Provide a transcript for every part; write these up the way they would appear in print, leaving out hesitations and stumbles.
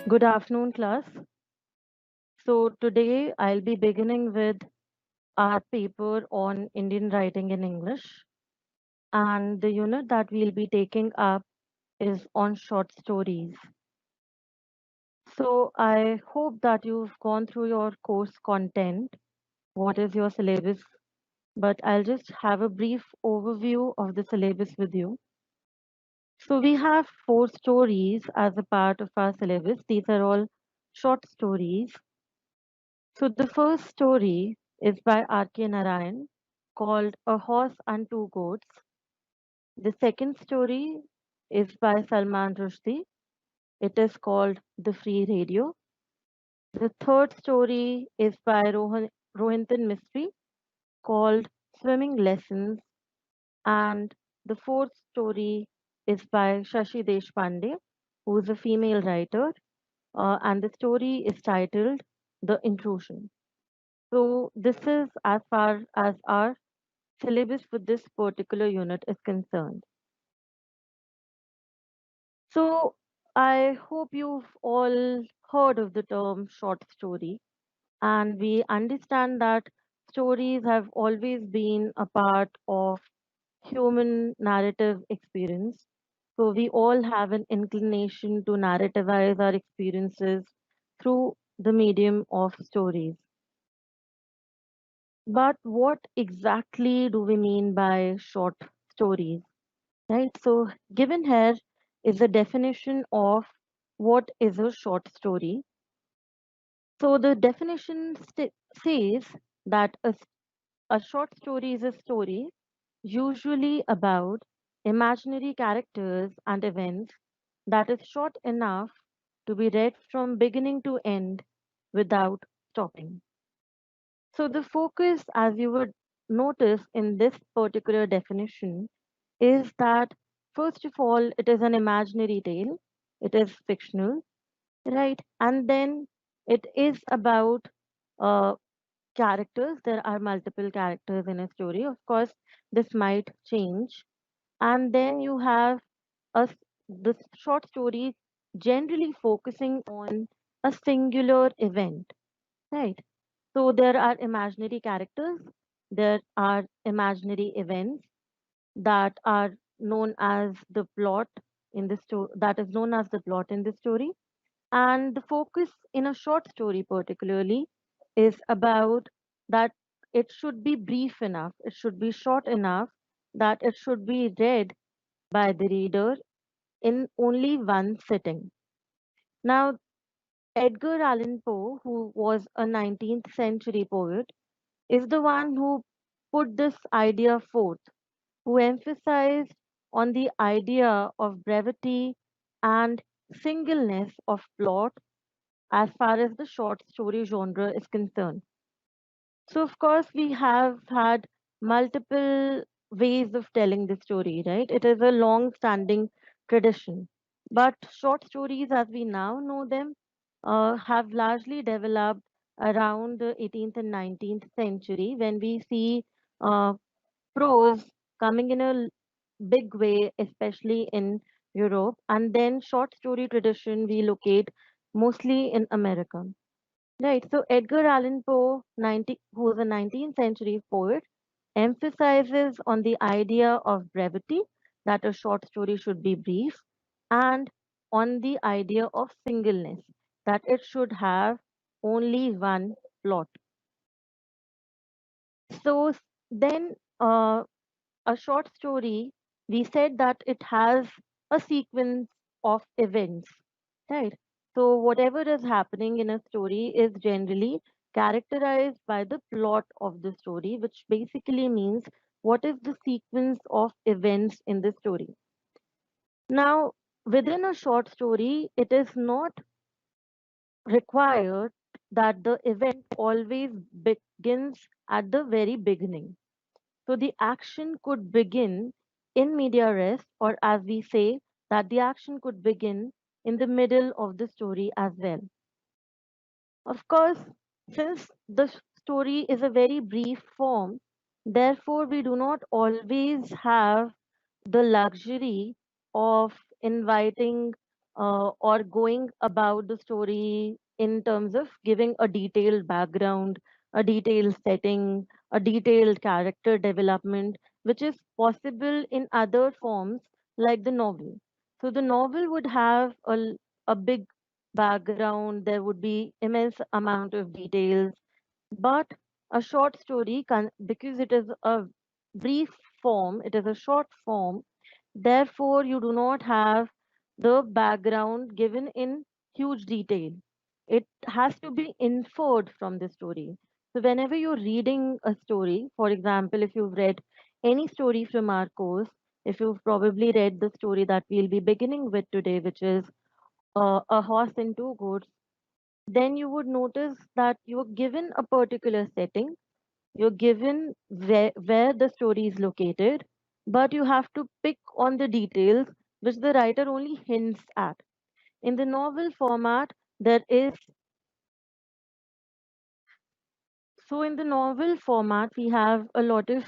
Good afternoon, class. So, today I'll be beginning with our paper on Indian writing in English. And the unit that we'll be taking up is on short stories. So, I hope that you've gone through your course content. What is your syllabus? But I'll just have a brief overview of the syllabus with you. So, we have four stories as a part of our syllabus. These are all short stories. So the first story is by R.K. Narayan called A Horse and Two Goats. The second story is by Salman Rushdie. It is called The Free Radio. The third story is by Rohinton Mistry called Swimming Lessons. And the fourth story is by Shashi Deshpande, who is a female writer. And the story is titled The Intrusion. So this is as far as our syllabus for this particular unit is concerned. So I hope you've all heard of the term short story, and we understand that stories have always been a part of human narrative experience. So we all have an inclination to narrativize our experiences through the medium of stories. But what exactly do we mean by short stories? Right? So, given here is the definition of what is a short story. So, the definition says that a short story is a story usually about imaginary characters and events that is short enough to be read from beginning to end without stopping. So, the focus, as you would notice in this particular definition, is that first of all, it is an imaginary tale, it is fictional, right? And then it is about uh, characters. There are multiple characters in a story. Of course, this might change. And then you have the short story generally focusing on a singular event, right? So there are imaginary characters, there are imaginary events that are known as the plot in the story, that is known as the plot in the story. And the focus in a short story particularly is about that it should be brief enough, it should be short enough that it should be read by the reader in only one sitting. Now, Edgar Allan Poe, who was a 19th century poet, is the one who put this idea forth, who emphasized on the idea of brevity and singleness of plot as far as the short story genre is concerned. So, of course, we have had multiple ways of telling the story, right? It is a long standing tradition. But short stories, as we now know them, have largely developed around the 18th and 19th century when we see uh, prose coming in a big way, especially in Europe, and then short story tradition we locate mostly in America. Right. So Edgar Allan Poe, who was a 19th century poet, emphasizes on the idea of brevity, that a short story should be brief, and on the idea of singleness, that it should have only one plot. So then a short story, we said that it has a sequence of events, right? So, whatever is happening in a story is generally characterized by the plot of the story, which basically means what is the sequence of events in the story. Now, within a short story, it is not required that the event always begins at the very beginning. So the action could begin in media res, or as we say, that the action could begin in the middle of the story as well. Of course, since the story is a very brief form, therefore we do not always have the luxury of inviting or going about the story in terms of giving a detailed background, a detailed setting, a detailed character development, which is possible in other forms like the novel. So the novel would have a big background, there would be immense amount of details, but a short story can, because it is a brief form, it is a short form, therefore you do not have the background given in huge detail. It has to be inferred from the story. So whenever you're reading a story, for example, if you've read any story from our course, if you've probably read the story that we'll be beginning with today, which is A Horse and Two Goats, then you would notice that you're given a particular setting, you're given where the story is located, but you have to pick on the details which the writer only hints at. In the novel format, there is, so in the novel format, we have a lot of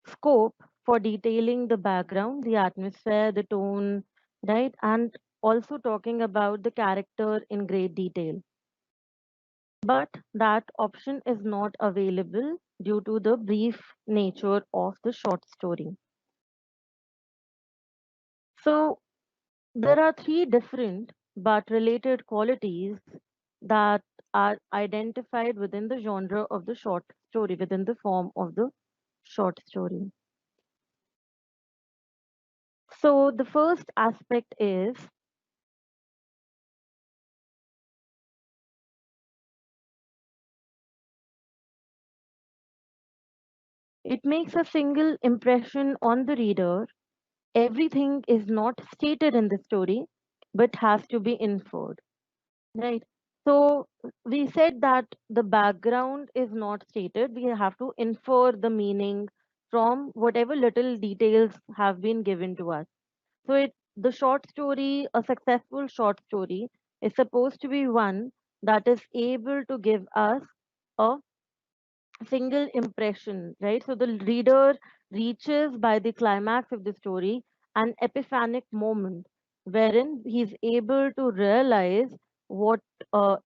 scope for detailing the background, the atmosphere, the tone, right? And also talking about the character in great detail. But that option is not available due to the brief nature of the short story. So there are three different but related qualities that are identified within the genre of the short story, within the form of the short story. So the first aspect is it makes a single impression on the reader. Everything is not stated in the story, but has to be inferred. Right. So we said that the background is not stated. We have to infer the meaning from whatever little details have been given to us. So the short story, a successful short story, is supposed to be one that is able to give us a single impression, right? So the reader reaches by the climax of the story an epiphanic moment wherein he's able to realize what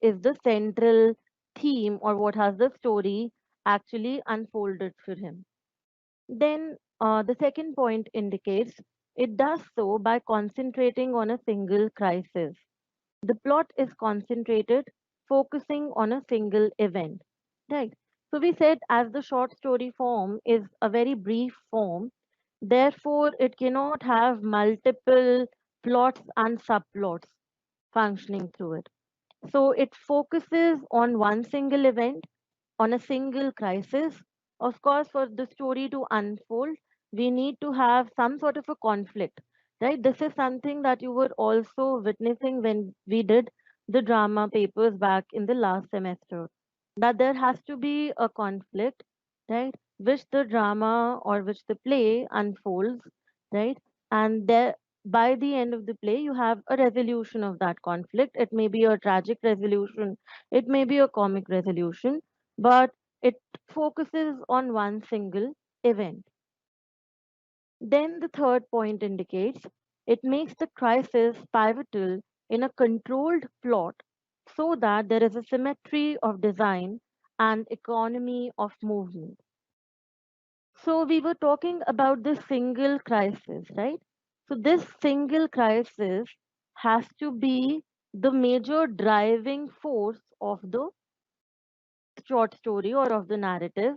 is the central theme or what has the story actually unfolded for him. Then the second point indicates it does so by concentrating on a single crisis. The plot is concentrated, focusing on a single event. Right. So we said as the short story form is a very brief form, therefore it cannot have multiple plots and subplots functioning through it. So it focuses on one single event, on a single crisis. Of course, for the story to unfold, we need to have some sort of a conflict, right? This is something that you were also witnessing when we did the drama papers back in the last semester. That there has to be a conflict, right? Which the drama or which the play unfolds, right? And there by the end of the play, you have a resolution of that conflict. It may be a tragic resolution, it may be a comic resolution, but it focuses on one single event. Then the third point indicates it makes the crisis pivotal in a controlled plot so that there is a symmetry of design and economy of movement. So we were talking about this single crisis, right? So this single crisis has to be the major driving force of the short story or of the narrative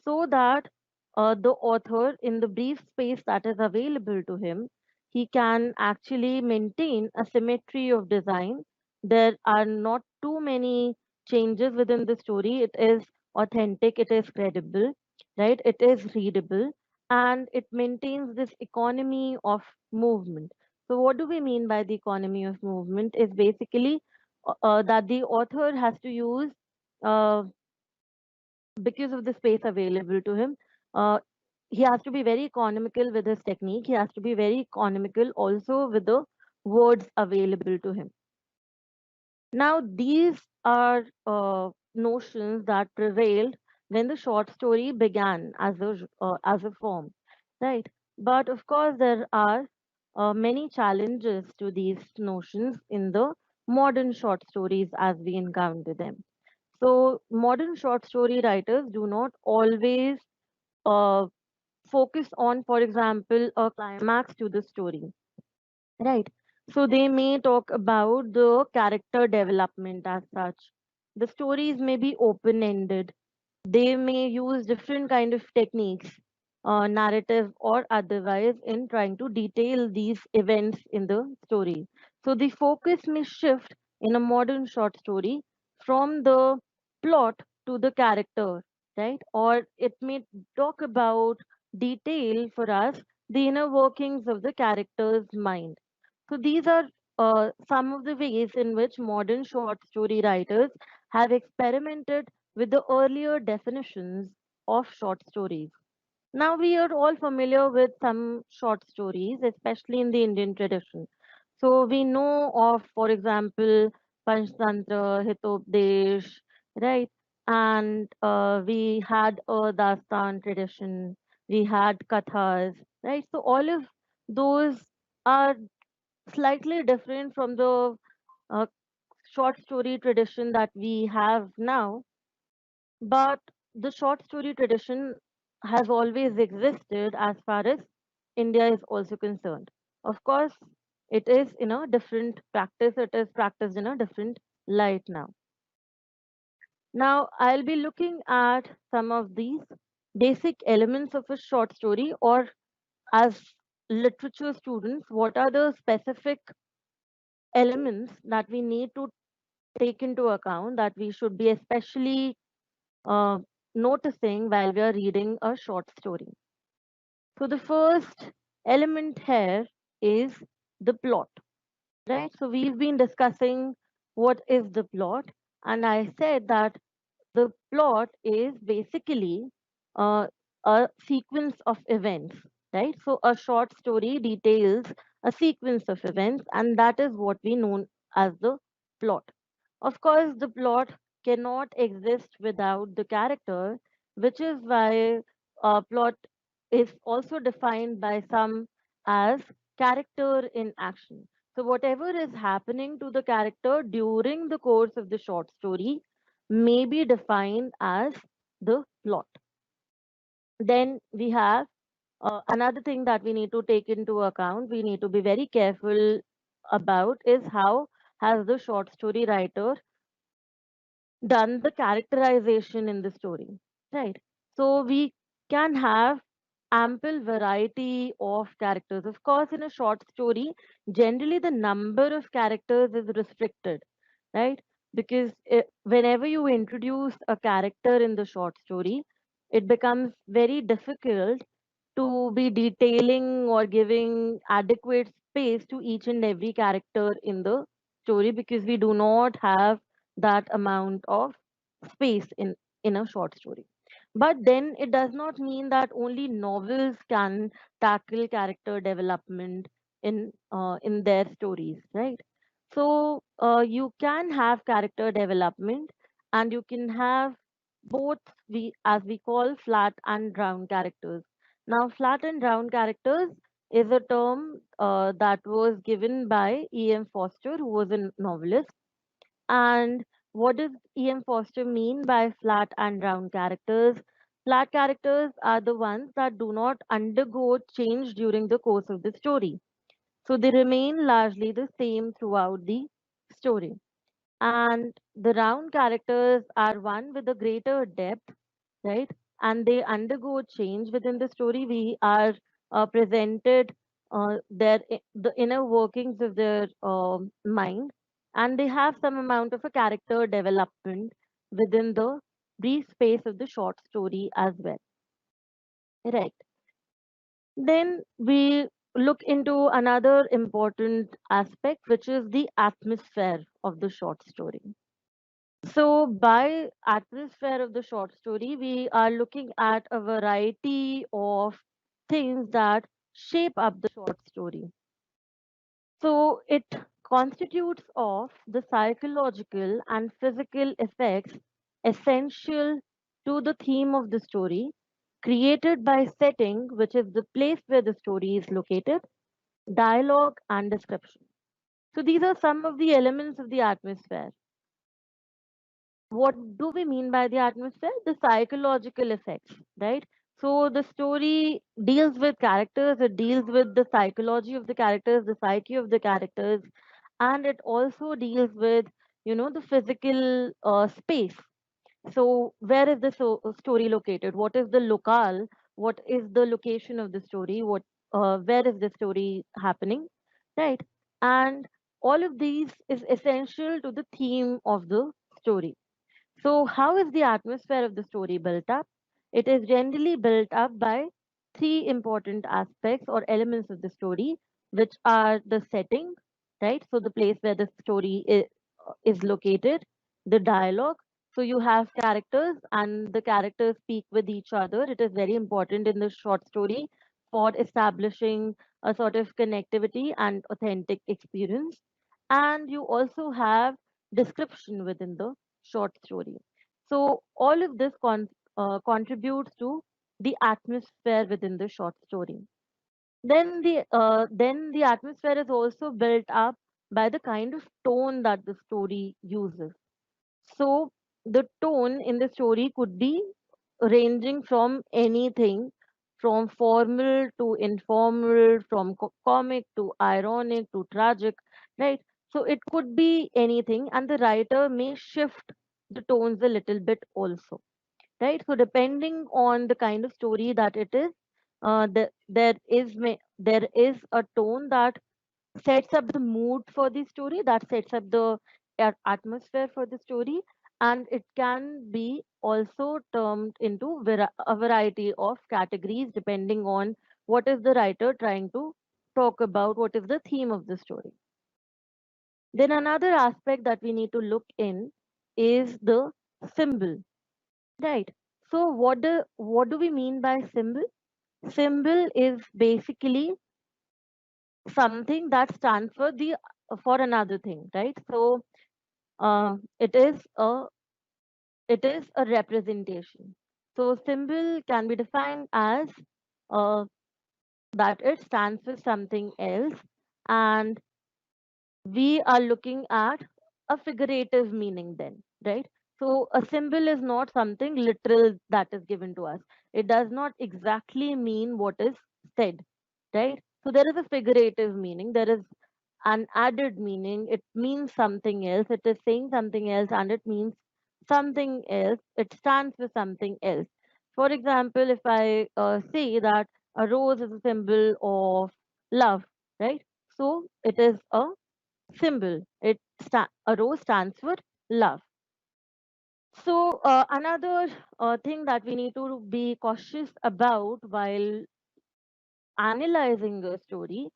so that the author, in the brief space that is available to him, he can actually maintain a symmetry of design. There are not too many changes within the story. It is authentic, it is credible, right? It is readable, and it maintains this economy of movement. So, what do we mean by the economy of movement? Is basically that the author has to use uh, because of the space available to him. Uh, he has to be very economical with his technique. He has to be very economical also with the words available to him. Now, these are notions that prevailed when the short story began as a form, right? But of course, there are many challenges to these notions in the modern short stories as we encounter them. So, modern short story writers do not always uh, focus on, for example, a climax to the story, right? So, they may talk about the character development as such. The stories may be open ended, they may use different kind of techniques, narrative or otherwise, in trying to detail these events in the story. So the focus may shift in a modern short story from the plot to the character, right? Or it may talk about detail for us the inner workings of the character's mind. So these are some of the ways in which modern short story writers have experimented with the earlier definitions of short stories. Now we are all familiar with some short stories, especially in the Indian tradition. So we know of, for example, Panchtantra, Hitopdesh, right? And we had a Dastan tradition, we had Kathas, right? So all of those are slightly different from the uh, short story tradition that we have now, but the short story tradition has always existed as far as India is also concerned. Of course, it is in a different practice, it is practiced in a different light now. Now, I'll be looking at some of these basic elements of a short story, or as literature students, what are the specific elements that we need to take into account, that we should be especially uh, noticing while we are reading a short story. So, the first element here is the plot, right? So, we've been discussing what is the plot, and I said that the plot is basically uh, a sequence of events, right? So, a short story details a sequence of events, and that is what we know as the plot. Of course, the plot cannot exist without the character, which is why plot is also defined by some as character in action. So, whatever is happening to the character during the course of the short story may be defined as the plot. Then we have another thing that we need to take into account, we need to be very careful about, is how has the short story writer done the characterization in the story, right? So we can have ample variety of characters. Of course, in a short story, generally the number of characters is restricted, right? Because whenever you introduce a character in the short story, it becomes very difficult to be detailing or giving adequate space to each and every character in the story, because we do not have that amount of space in a short story. But then it does not mean that only novels can tackle character development in their stories, right? So you can have character development, and you can have both, we as we call flat and round characters. Now, flat and round characters is a term that was given by E.M. Foster, who was a novelist. And what does E.M. Foster mean by flat and round characters? Flat characters are the ones that do not undergo change during the course of the story. So they remain largely the same throughout the story. And the round characters are one with a greater depth, right? And they undergo change within the story. We are presented the inner workings of their mind, and they have some amount of a character development within the brief space of the short story as well, right? Then we look into another important aspect, which is the atmosphere of the short story. So, by atmosphere of the short story, we are looking at a variety of things that shape up the short story. So, it constitutes of the psychological and physical effects essential to the theme of the story, created by setting, which is the place where the story is located, dialogue, and description. So these are some of the elements of the atmosphere. What do we mean by the atmosphere? The psychological effects, right? So the story deals with characters, it deals with the psychology of the characters, the psyche of the characters, and it also deals with, the physical space. So where is the story located? What is the locale? What is the location of the story? Where is the story happening? Right? And all of these is essential to the theme of the story. So, how is the atmosphere of the story built up? It is generally built up by three important aspects or elements of the story, which are the setting, right? So, the place where the story is located, the dialogue. So, you have characters, and the characters speak with each other. It is very important in the short story for establishing a sort of connectivity and authentic experience. And you also have description within the short story. So all of this contributes to the atmosphere within the short story. Then the atmosphere is also built up by the kind of tone that the story uses. So the tone in the story could be ranging from anything from formal to informal, from comic to ironic to tragic, right? So it could be anything, and the writer may shift the tones a little bit also, right? So depending on the kind of story that it is, there is a tone that sets up the mood for the story, that sets up the atmosphere for the story, and it can be also termed into a variety of categories depending on what is the writer trying to talk about, what is the theme of the story. Then another aspect that we need to look in is the symbol, right? So what do we mean by symbol? Symbol is basically something that stands for another thing, right? So uh, it is a it is a representation. So symbol can be defined as uh, that it stands for something else, and we are looking at a figurative meaning then, right? So a symbol is not something literal that is given to us. It does not exactly mean what is said, right? So there is a figurative meaning, there is an added meaning. It means something else, it is saying something else, and it means something else, it stands for something else. For example, if I say that a rose is a symbol of love, right? So it is a symbol. A rose stands for love. So another thing that we need to be cautious about while analyzing a story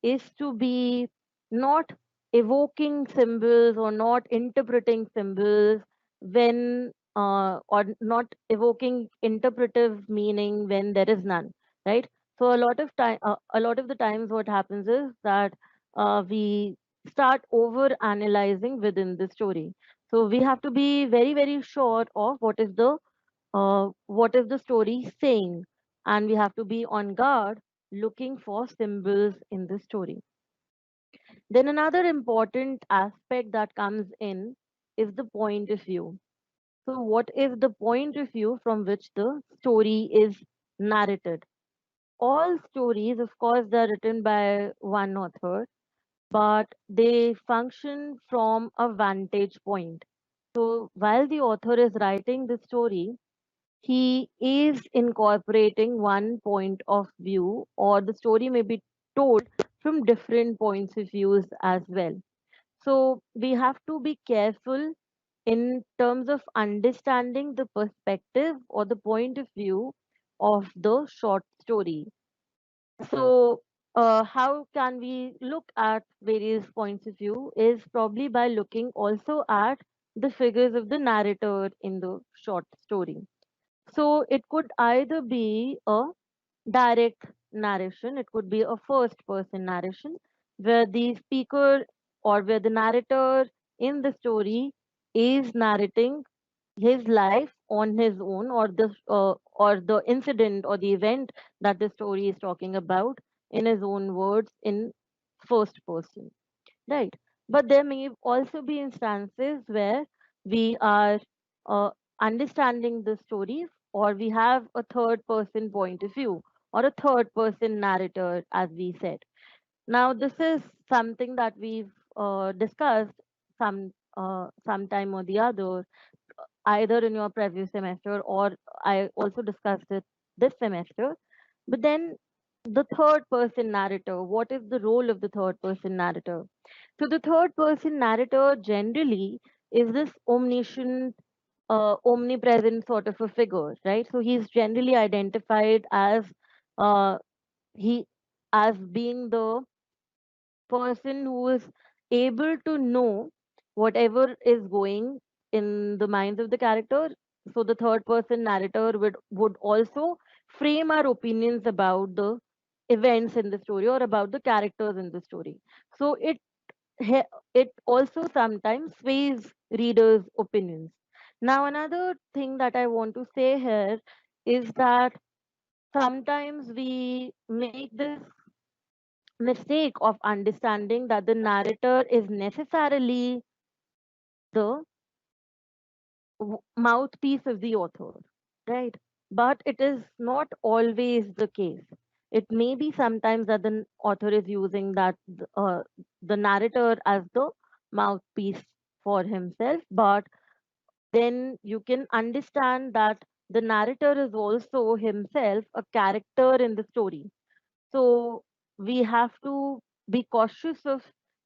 is to be not evoking symbols or not interpreting symbols when or not evoking interpretive meaning when there is none, right? So a lot of the times what happens is that we start over analyzing within the story. So we have to be very very sure of what is the story saying, and we have to be on guard looking for symbols in the story. Then another important aspect that comes in is the point of view. So what is the point of view from which the story is narrated? All stories, of course, they're written by one author, but they function from a vantage point. So while the author is writing the story, he is incorporating one point of view, or the story may be told from different points of views as well. So we have to be careful in terms of understanding the perspective or the point of view of the short story. So how can we look at various points of view is probably by looking also at the figures of the narrator in the short story. So it could either be a direct narration, it could be a first person narration, where the speaker or where the narrator in the story is narrating his life on his own, or the incident or the event that the story is talking about in his own words, in first person, right? But there may also be instances where we are uh, understanding the story, or we have a third person point of view, or a third person narrator, as we said. Now, this is something that we've discussed sometime or the other, either in your previous semester, or I also discussed it this semester. But then the third person narrator, what is the role of the third person narrator? So the third person narrator generally is this omniscient, omnipresent sort of a figure, right? So he's generally identified as uh, he as being the person who is able to know whatever is going in the minds of the character. So the third person narrator would also frame our opinions about the events in the story, or about the characters in the story. So it also sometimes sways readers' opinions. Now, another thing that I want to say here is that sometimes we make this mistake of understanding that the narrator is necessarily the mouthpiece of the author, right? But it is not always the case. It may be sometimes that the author is using the narrator as the mouthpiece for himself, but then you can understand that the narrator is also himself a character in the story. So we have to be cautious of,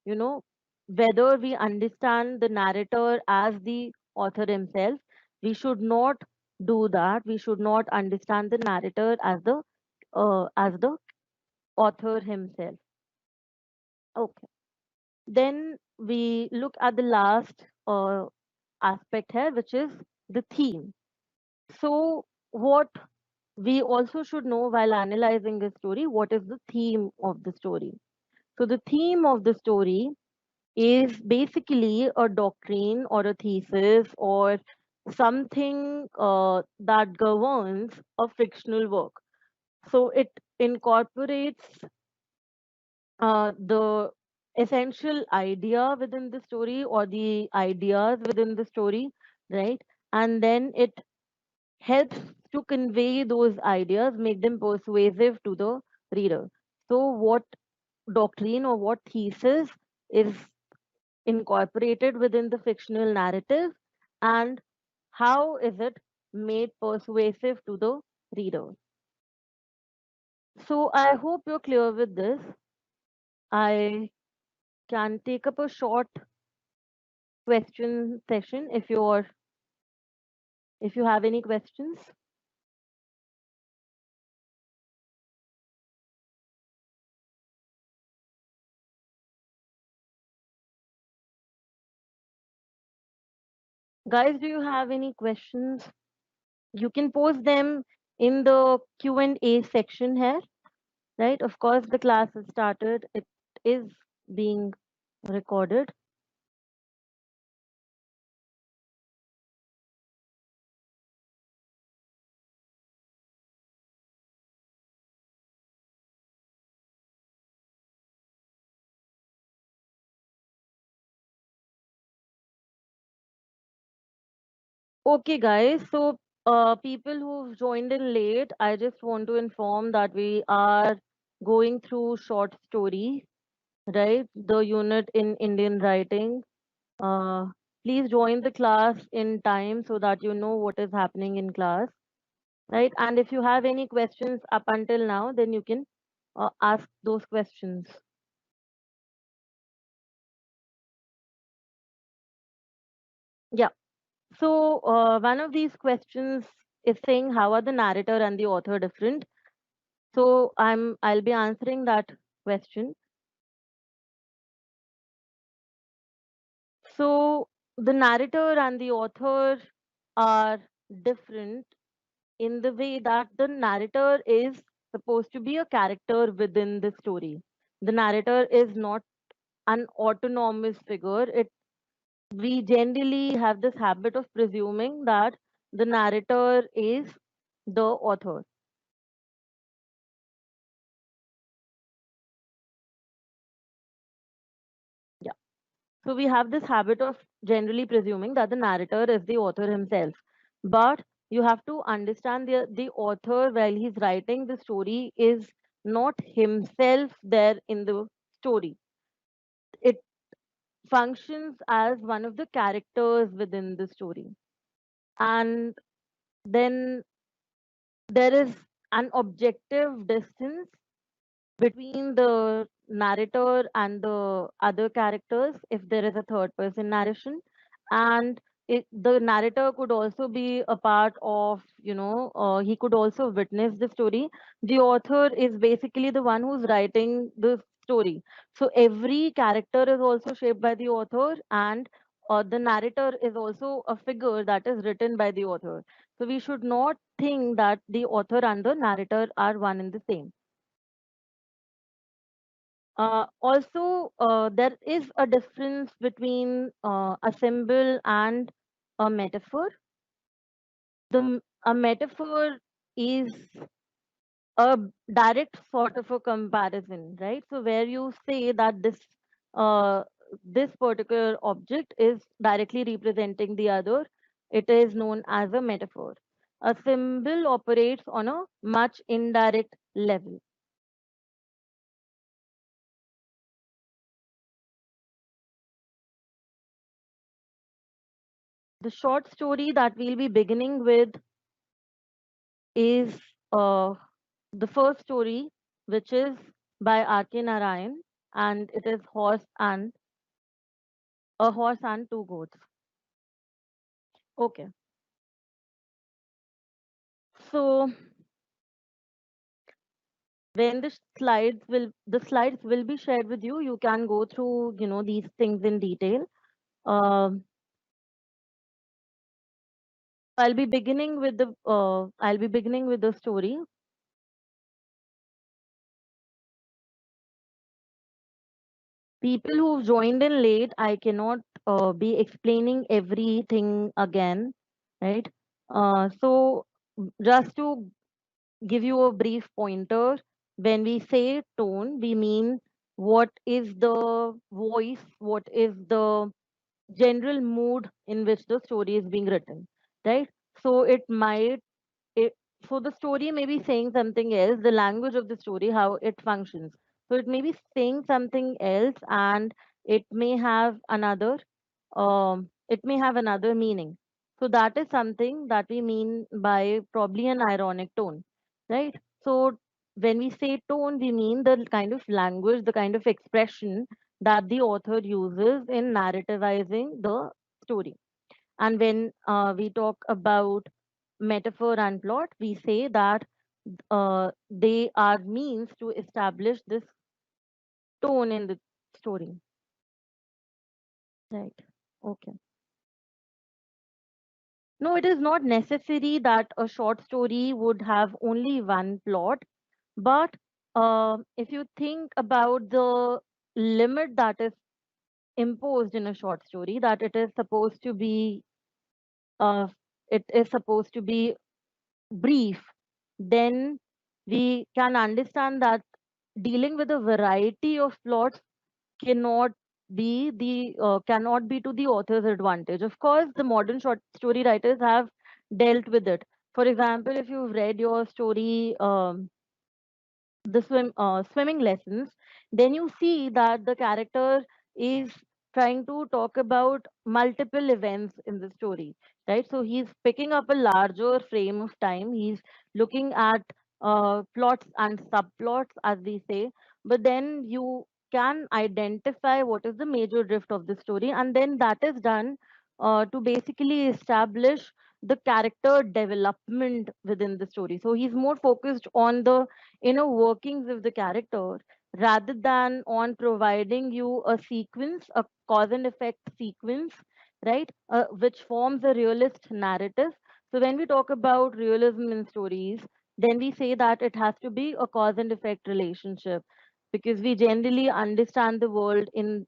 you know, whether we understand the narrator as the author himself. We should not do that. We should not understand the narrator as the author himself. Okay. Then we look at the last aspect here, which is the theme. So what we also should know while analyzing a story, what is the theme of the story? So the theme of the story is basically a doctrine or a thesis, or something that governs a fictional work. So it incorporates the essential idea within the story, or the ideas within the story, right? And then it helps to convey those ideas, make them persuasive to the reader. So what doctrine or what thesis is incorporated within the fictional narrative, and how is it made persuasive to the reader? So I hope you're clear with this. I can take up a short question session if you have any questions. Guys, do you have any questions? You can post them in the Q&A section here, right? Of course, the class has started. It is being recorded. Okay, guys. So, people who've joined in late, I just want to inform that we are going through short stories, right? The unit in Indian writing. Uh, Please join the class in time so that you know what is happening in class, right? And if you have any questions up until now, then you can ask those questions. Yeah. So, one of these questions is saying, how are the narrator and the author different? So I'll be answering that question. So the narrator and the author are different in the way that the narrator is supposed to be a character within the story. The narrator is not an autonomous figure. It We generally have this habit of presuming that the narrator is the author. So we have this habit of generally presuming that the narrator is the author himself. But you have to understand the author while he's writing the story is not himself there in the story. It functions as one of the characters within the story. And then there is an objective distance between the narrator and the other characters if there is a third person narration. And the narrator could also be a part of, he could also witness the story. The author is basically the one who's writing the story. So every character is also shaped by the author, and the narrator is also a figure that is written by the author. So we should not think that the author and the narrator are one and the same. Also, there is a difference between a symbol and a metaphor. A metaphor is a direct sort of a comparison, right? So where you say that uh, this particular object is directly representing the other, it is known as a metaphor. A symbol operates on a much indirect level. The short story that we'll be beginning with is the first story, which is by R.K. Narayan, and it is a horse and two goats. Okay, so when the slides will be shared with you, you can go through these things in detail. Um, I'll be beginning with the story. People who joined in late, I cannot be explaining everything again, right? So just to give you a brief pointer, when we say tone, we mean what is the voice, what is the general mood in which the story is being written, right? So it, so the story may be saying something else, the language of the story, how it functions. So it may be saying something else, and it may have another meaning. So that is something that we mean by probably an ironic tone, right? So when we say tone, we mean the kind of language, the kind of expression that the author uses in narrativizing the story. And when we talk about metaphor and plot, we say that they are means to establish this tone in the story. Right. Okay. No, it is not necessary that a short story would have only one plot, but if you think about the limit that is imposed in a short story, that uh, it is supposed to be brief, then we can understand that dealing with a variety of plots cannot cannot be to the author's advantage. Of course, the modern short story writers have dealt with it. For example, if you've read your story, the swimming lessons, then you see that the character is trying to talk about multiple events in the story, right? So he's picking up a larger frame of time. He's looking at plots and subplots, as we say, but then you can identify what is the major drift of the story, and then that is done to basically establish the character development within the story. So he's more focused on the workings of the character rather than on providing you a sequence, a cause and effect sequence, right? Which forms a realist narrative. So when we talk about realism in stories, then we say that it has to be a cause and effect relationship, because we generally understand the world in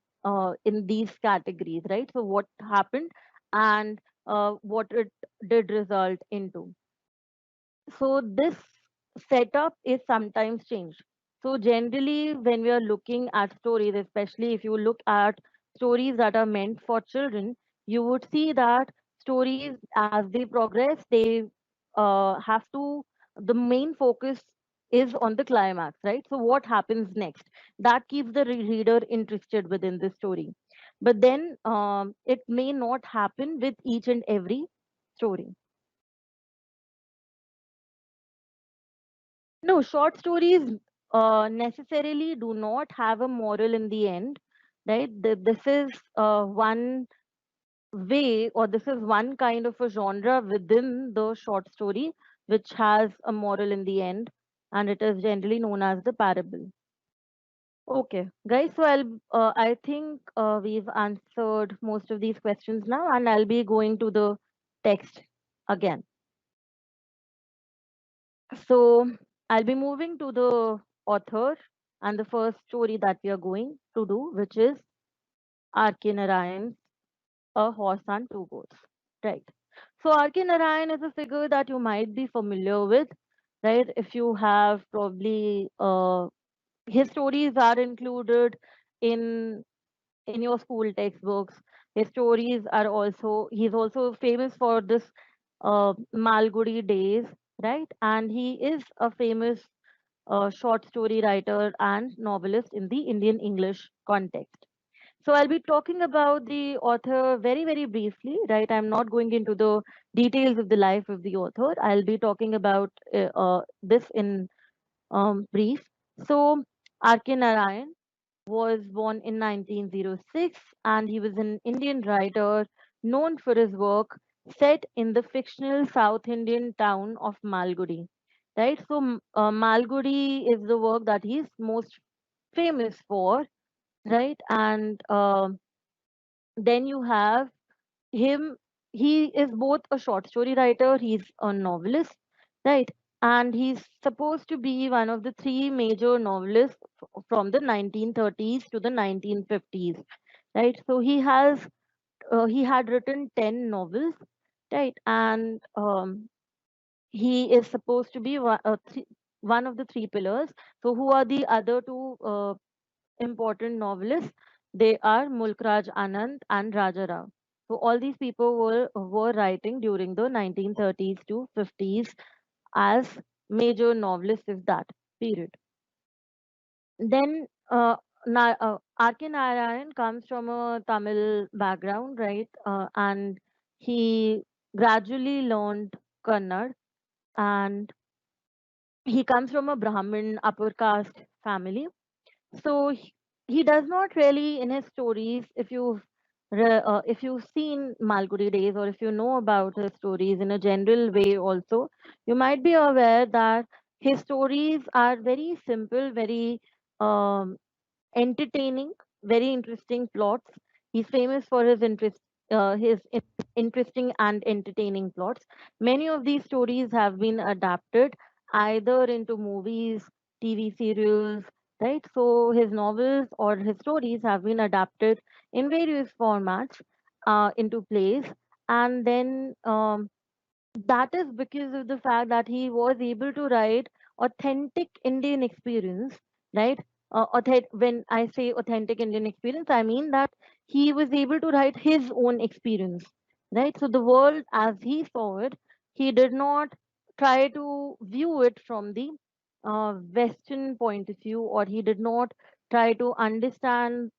these categories, right? So what happened and what it did result into. So this setup is sometimes changed. So generally, when we are looking at stories, especially if you look at stories that are meant for children, you would see that stories as they progress, they have to, the main focus is on the climax, right? So what happens next? That keeps the reader interested within the story. But then it may not happen with each and every story. No, short stories necessarily do not have a moral in the end, right? This is one way, or this is one kind of a genre within the short story which has a moral in the end, and it is generally known as the parable. Okay, guys, so I think we've answered most of these questions now, and I'll be going to the text again. So I'll be moving to the author and the first story that we are going to do, which is R.K. Narayan's A Horse and Two Goats. Right. So R.K. Narayan is a figure that you might be familiar with, right? If you have probably his stories are included in in your school textbooks. His stories are also, he's also famous for this Malgudi days, right? And he is a famous short story writer and novelist in the Indian English context. So I'll be talking about the author very, very briefly, right? I'm not going into the details of the life of the author. I'll be talking about this in brief. So R.K. Narayan was born in 1906, and he was an Indian writer known for his work set in the fictional South Indian town of Malgudi. Right, so Malgudi is the work that he's most famous for, right? And then you have him. He is both a short story writer, he's a novelist, right? And he's supposed to be one of the three major novelists from the 1930s to the 1950s, right? So he had written 10 novels, right? And he is supposed to be one of the three pillars. So who are the other two important novelists? They are Mulkraj Anand and Raja Rao. So all these people were writing during the 1930s to 50s as major novelists of that period. Then R.K. Narayan comes from a Tamil background, right? And he gradually learned Kannada, and he comes from a Brahmin upper caste family. So he does not really in his stories, if you've seen Malgudi Days, or if you know about his stories in a general way also, you might be aware that his stories are very simple, very um, entertaining, very interesting plots. He's famous for interesting and entertaining plots. Many of these stories have been adapted either into movies, TV serials, right? So his novels or his stories have been adapted in various formats into plays, and then that is because of the fact that he was able to write authentic Indian experience, right? When I say authentic Indian experience, I mean that he was able to write his own experience, right? So the world as he saw it, he did not try to view it from the Western point of view, or he did not try to understand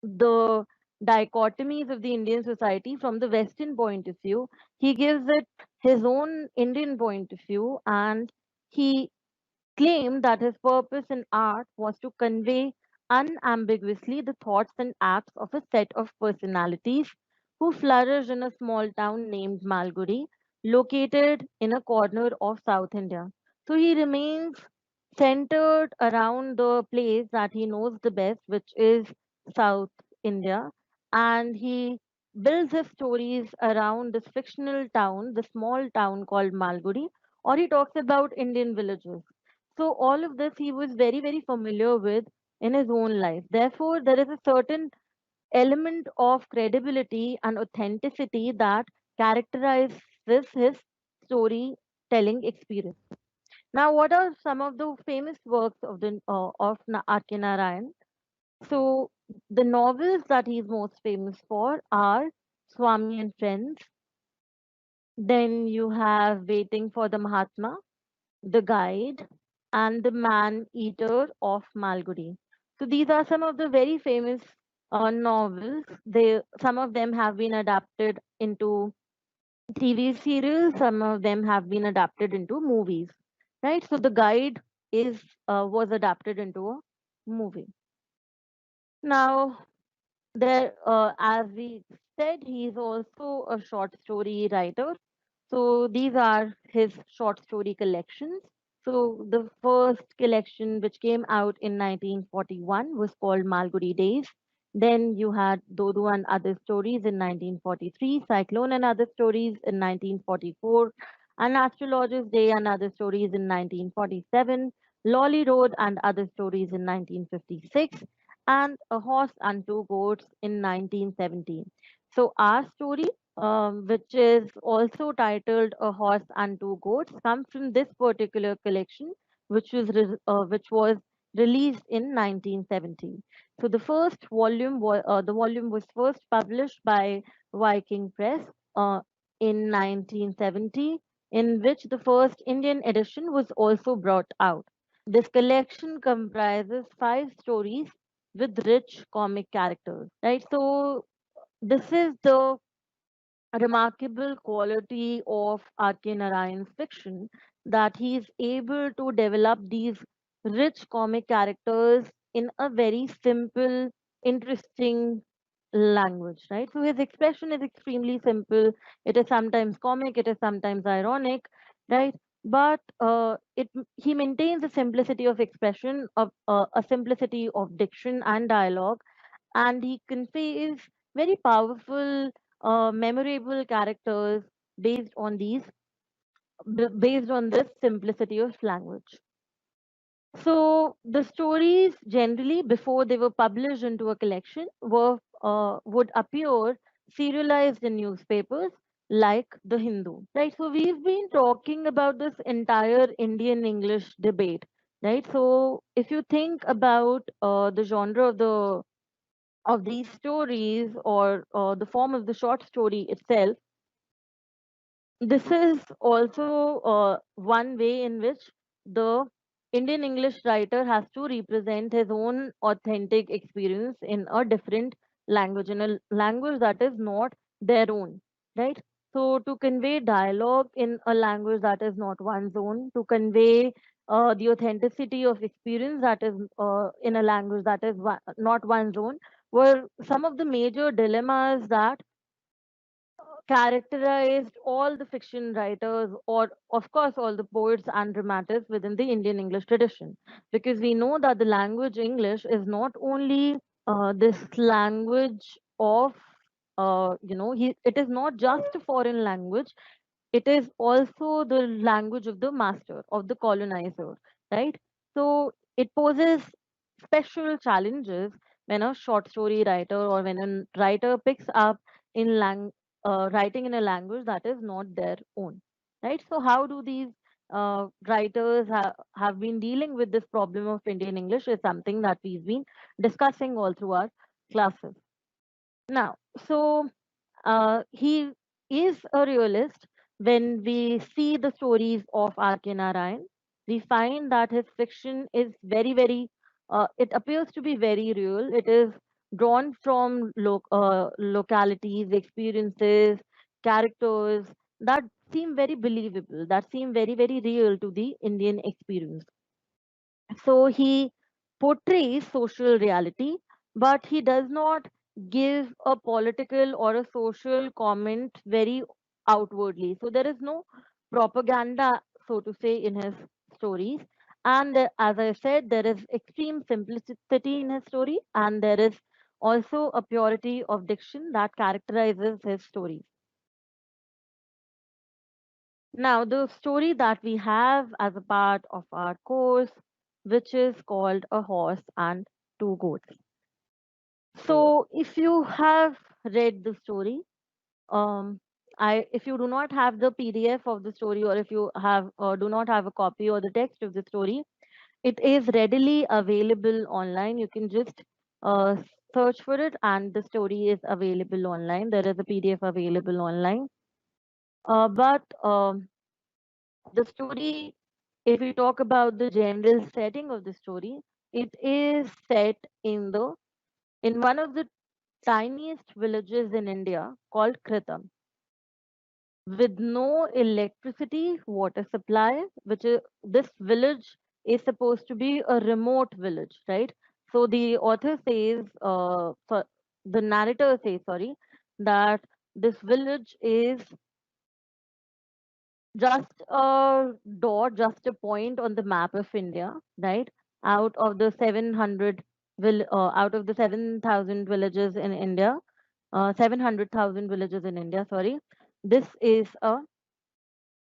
the dichotomies of the Indian society from the Western point of view. He gives it his own Indian point of view, and he claimed that his purpose in art was to convey unambiguously the thoughts and acts of a set of personalities who flourished in a small town named Malgudi, located in a corner of South India. So he remains centered around the place that he knows the best, which is South India, and he builds his stories around this fictional town, the small town called Malgudi, or he talks about Indian villages. So all of this he was very, very familiar with in his own life. Therefore, there is a certain element of credibility and authenticity that characterizes his storytelling experience. Now, what are some of the famous works of R.K. Narayan? So The novels that he's most famous for are Swami and Friends. Then you have Waiting for the Mahatma, The Guide, and The Man Eater of Malgudi. So these are some of the very famous novels. Some of them have been adapted into TV serials, some of them have been adapted into movies, right? So The Guide is was adapted into a movie. Now, there, as we said, he is also a short story writer. So these are his short story collections. So the first collection, which came out in 1941, was called Malgudi Days. Then you had Dodo and Other Stories in 1943, Cyclone and Other Stories in 1944, An Astrologer's Day and Other Stories in 1947, Lolly Road and Other Stories in 1956, and A Horse and Two Goats in 1917. So our story, which is also titled A Horse and Two Goats, comes from this particular collection, which was released in 1970. So the volume was first published by Viking Press in 1970, in which the first Indian edition was also brought out. This collection comprises five stories with rich comic characters, right? So this is the remarkable quality of R.K. Narayan's fiction, that he is able to develop these rich comic characters in a very simple, interesting language, right? So his expression is extremely simple. It is sometimes comic, it is sometimes ironic, right? But he maintains a simplicity of expression, of a simplicity of diction and dialogue, and he conveys very powerful, memorable characters based on based on this simplicity of language. So the stories generally, before they were published into a collection, would appear serialized in newspapers like the Hindu, right? So we've been talking about this entire Indian English debate, right? So if you think about the genre of these stories, or the form of the short story itself, this is also one way in which the Indian English writer has to represent his own authentic experience in a different language, in a language that is not their own, right? So, to convey dialogue in a language that is not one's own, to convey the authenticity of experience that is in a language that is not one's own, were some of the major dilemmas that characterized all the fiction writers, or of course all the poets and dramatists within the Indian English tradition, because we know that the language English is not only this language of it is not just a foreign language, it is also the language of the master, of the colonizer, right? So it poses special challenges when a short story writer, or when a writer picks up writing in a language that is not their own, right? So how do these writers have been dealing with this problem of Indian English is something that we've been discussing all through our classes. Now, so he is a realist. When we see the stories of R.K. Narayan, we find that his fiction is it appears to be very real. It is drawn from localities, experiences, characters that seem very believable, that seem very real to the Indian experience. So he portrays social reality, but he does not give a political or a social comment very outwardly. So there is no propaganda, so to say, in his stories. And as I said, there is extreme simplicity in his story, and there is also a purity of diction that characterizes his stories. Now, the story that we have as a part of our course, which is called A Horse and Two Goats. So, if you have read the story, um, if you do not have the PDF of the story, or if you do not have a copy or the text of the story, it is readily available online. You can just search for it, and the story is available online. There is a PDF available online. But the story, if we talk about the general setting of the story, it is set in one of the tiniest villages in India called Kritam, with no electricity, water supply, which is this village is supposed to be a remote village, right? So the author says, the narrator says, sorry, that this village is just a dot, just a point on the map of India, right? Out of the 7,000 villages in India, 700,000 villages in India, sorry. This is a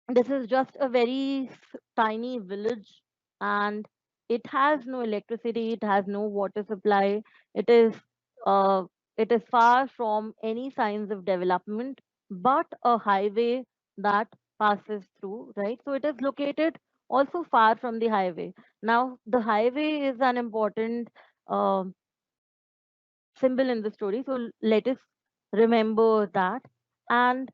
this is just a very tiny village, and it has no electricity, it has no water supply. It is uh, it is far from any signs of development, but a highway that passes through, right? So it is located also far from the highway. Now the highway is an important um symbol in the story, so let us remember that. And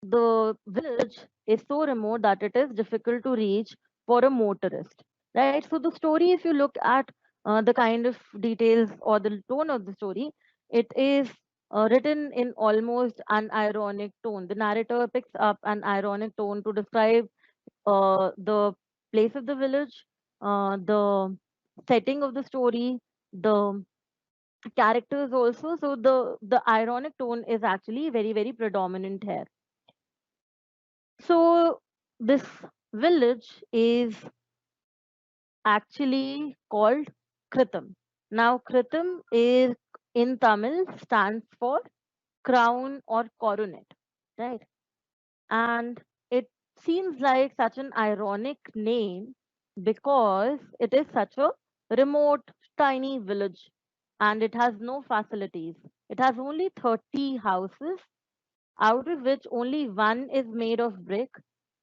the village is so remote that it is difficult to reach for a motorist, right? So the story, if you look at the kind of details or the tone of the story, it is written in almost an ironic tone. The narrator picks up an ironic tone to describe the place of the village, the setting of the story, the characters also. So the ironic tone is actually very, very predominant here. So this village is actually called Kritam. Now Kritam is in Tamil stands for crown or coronet, right? And it seems like such an ironic name because it is such a remote, tiny village, and it has no facilities. It has only 30 houses, out of which only one is made of brick,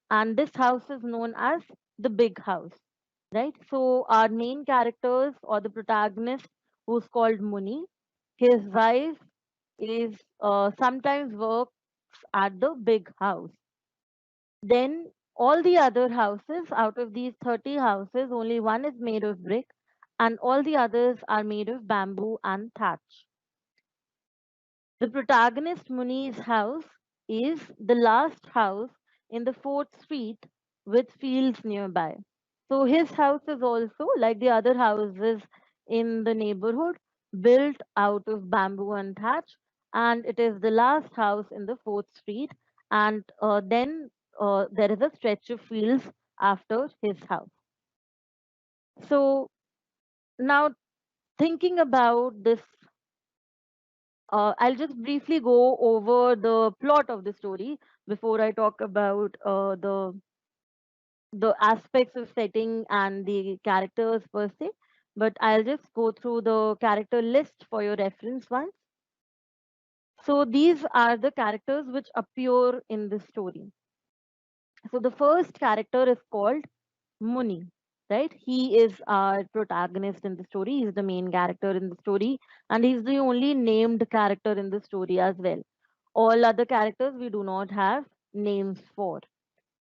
and this house is known as the big house, right? So our main characters or the protagonist, who's called Muni, his wife is sometimes works at the big house. Then all the other houses, out of these 30 houses, only one is made of brick, and all the others are made of bamboo and thatch. The protagonist Muni's house is the last house in the fourth street with fields nearby. So his house is also, like the other houses in the neighborhood, built out of bamboo and thatch, and it is the last house in the fourth street. And then there is a stretch of fields after his house. So now, thinking about this, I'll just briefly go over the plot of the story before I talk about the aspects of setting and the characters per se. But I'll just go through the character list for your reference once. So these are the characters which appear in the story. So the first character is called Muni, right? He is our protagonist in the story. He's the main character in the story, and he's the only named character in the story as well. All other characters we do not have names for.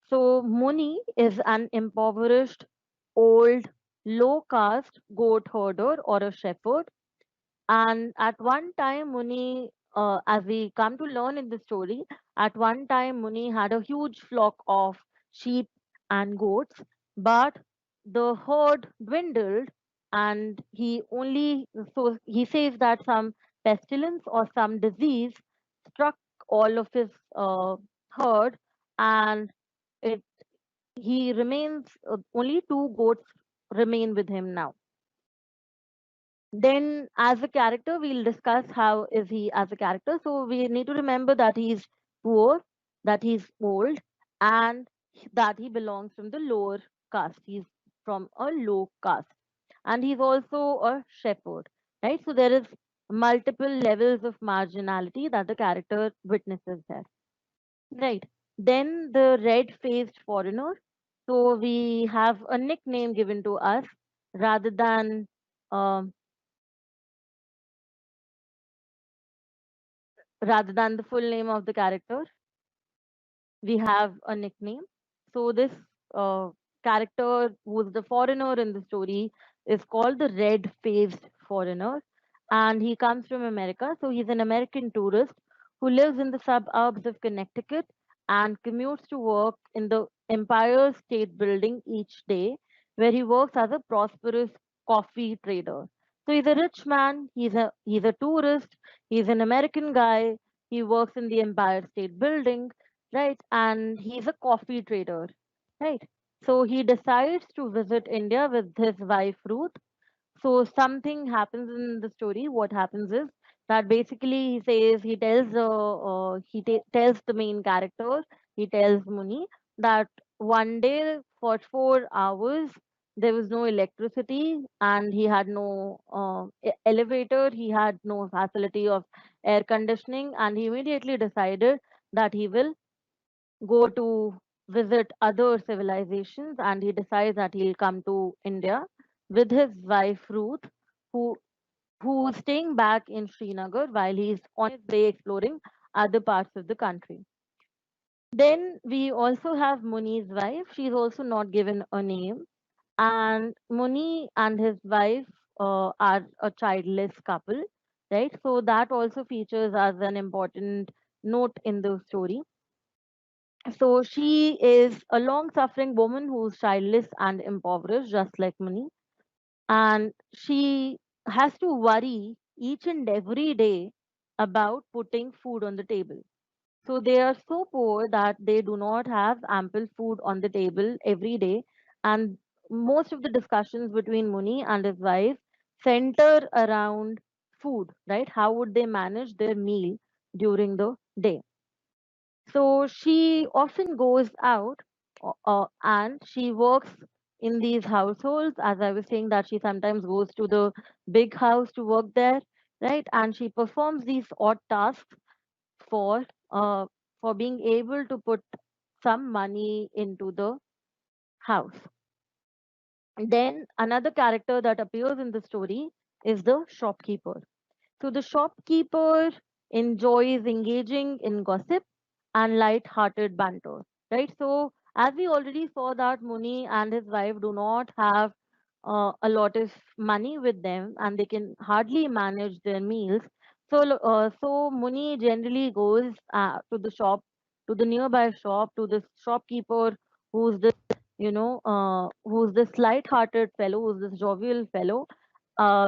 So Muni is an impoverished, old, low caste goat herder or a shepherd. And at one time, Muni, as we come to learn in the story, at one time Muni had a huge flock of sheep and goats, but the herd dwindled, and he says that some pestilence or some disease struck all of his herd, and it he remains only two goats remain with him now. Then as a character, we'll discuss how is he as a character. So we need to remember that he's poor, that he's old, and that he belongs from the lower caste. He's from a low caste, and he's also a shepherd, right? So there is multiple levels of marginality that the character witnesses there, right? Then the red-faced foreigner. So we have a nickname given to us rather than um, rather than the full name of the character, we have a nickname. So this uh, character, who's the foreigner in the story, is called the red-faced foreigner, and he comes from America. So he's an American tourist who lives in the suburbs of Connecticut and commutes to work in the Empire State Building each day, where he works as a prosperous coffee trader. So he's a rich man. He's a tourist. He's an American guy. He works in the Empire State Building, right? And he's a coffee trader, right? So he decides to visit India with his wife Ruth. So something happens in the story. What happens is that basically he tells the main character, he tells Muni that one day for 4 hours there was no electricity and he had no elevator, he had no facility of air conditioning, and he immediately decided that he will go to visit other civilizations, and he decides that he'll come to India with his wife Ruth, who who's staying back in Srinagar while he's on his way exploring other parts of the country. Then we also have Muni's wife. She's also not given a name, and Muni and his wife are a childless couple, right? So that also features as an important note in the story. So she is a long suffering woman who's childless and impoverished, just like Muni. And she has to worry each and every day about putting food on the table. So they are so poor that they do not have ample food on the table every day. And most of the discussions between Muni and his wife center around food, right? How would they manage their meal during the day? So she often goes out and she works in these households. As I was saying, that she sometimes goes to the big house to work there, right? And she performs these odd tasks for uh, for being able to put some money into the house. Then another character that appears in the story is the shopkeeper. So the shopkeeper enjoys engaging in gossip and light-hearted banter, right? So as we already saw that Muni and his wife do not have a lot of money with them and they can hardly manage their meals. So Muni generally goes to the shop, to the nearby shop, to the shopkeeper who's this, who's this light-hearted fellow, who's this jovial fellow.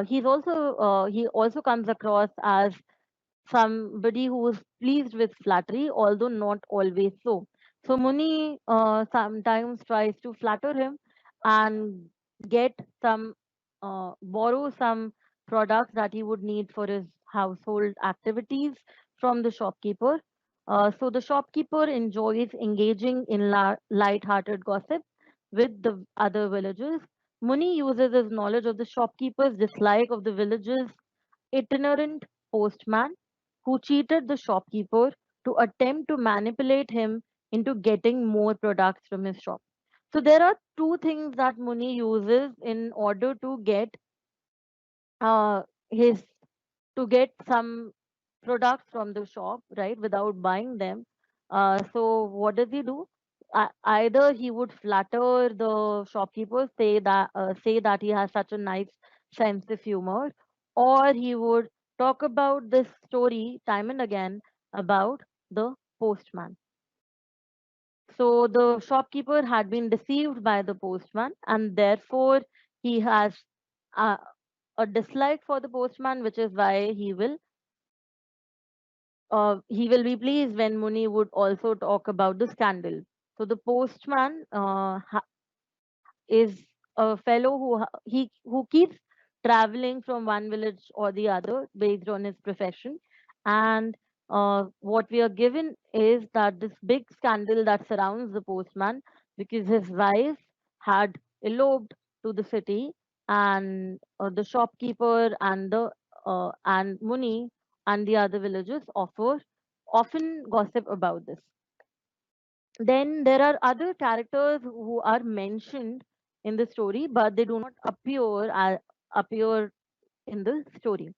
He also comes across as somebody who is pleased with flattery, although not always so. So Muni sometimes tries to flatter him and get borrow some products that he would need for his household activities from the shopkeeper. So the shopkeeper enjoys engaging in light-hearted gossip with the other villagers. Muni uses his knowledge of the shopkeeper's dislike of the village's itinerant postman who cheated the shopkeeper to attempt to manipulate him into getting more products from his shop. So there are two things that Muni uses in order to uh, his get some products from the shop, right, without buying them. So what does he do? Either he would flatter the shopkeeper, say that he has such a nice sense of humor, or he would talk about this story time and again about the postman. So the shopkeeper had been deceived by the postman, and therefore he has uh, a dislike for the postman, which is why he will be pleased when Muni would also talk about the scandal. So the postman is a fellow who keeps traveling from one village or the other based on his profession, and what we are given is that this big scandal that surrounds the postman because his wife had eloped to the city, and the shopkeeper and Muni and the other villagers often gossip about this. Then there are other characters who are mentioned in the story, but they do not appear in the story.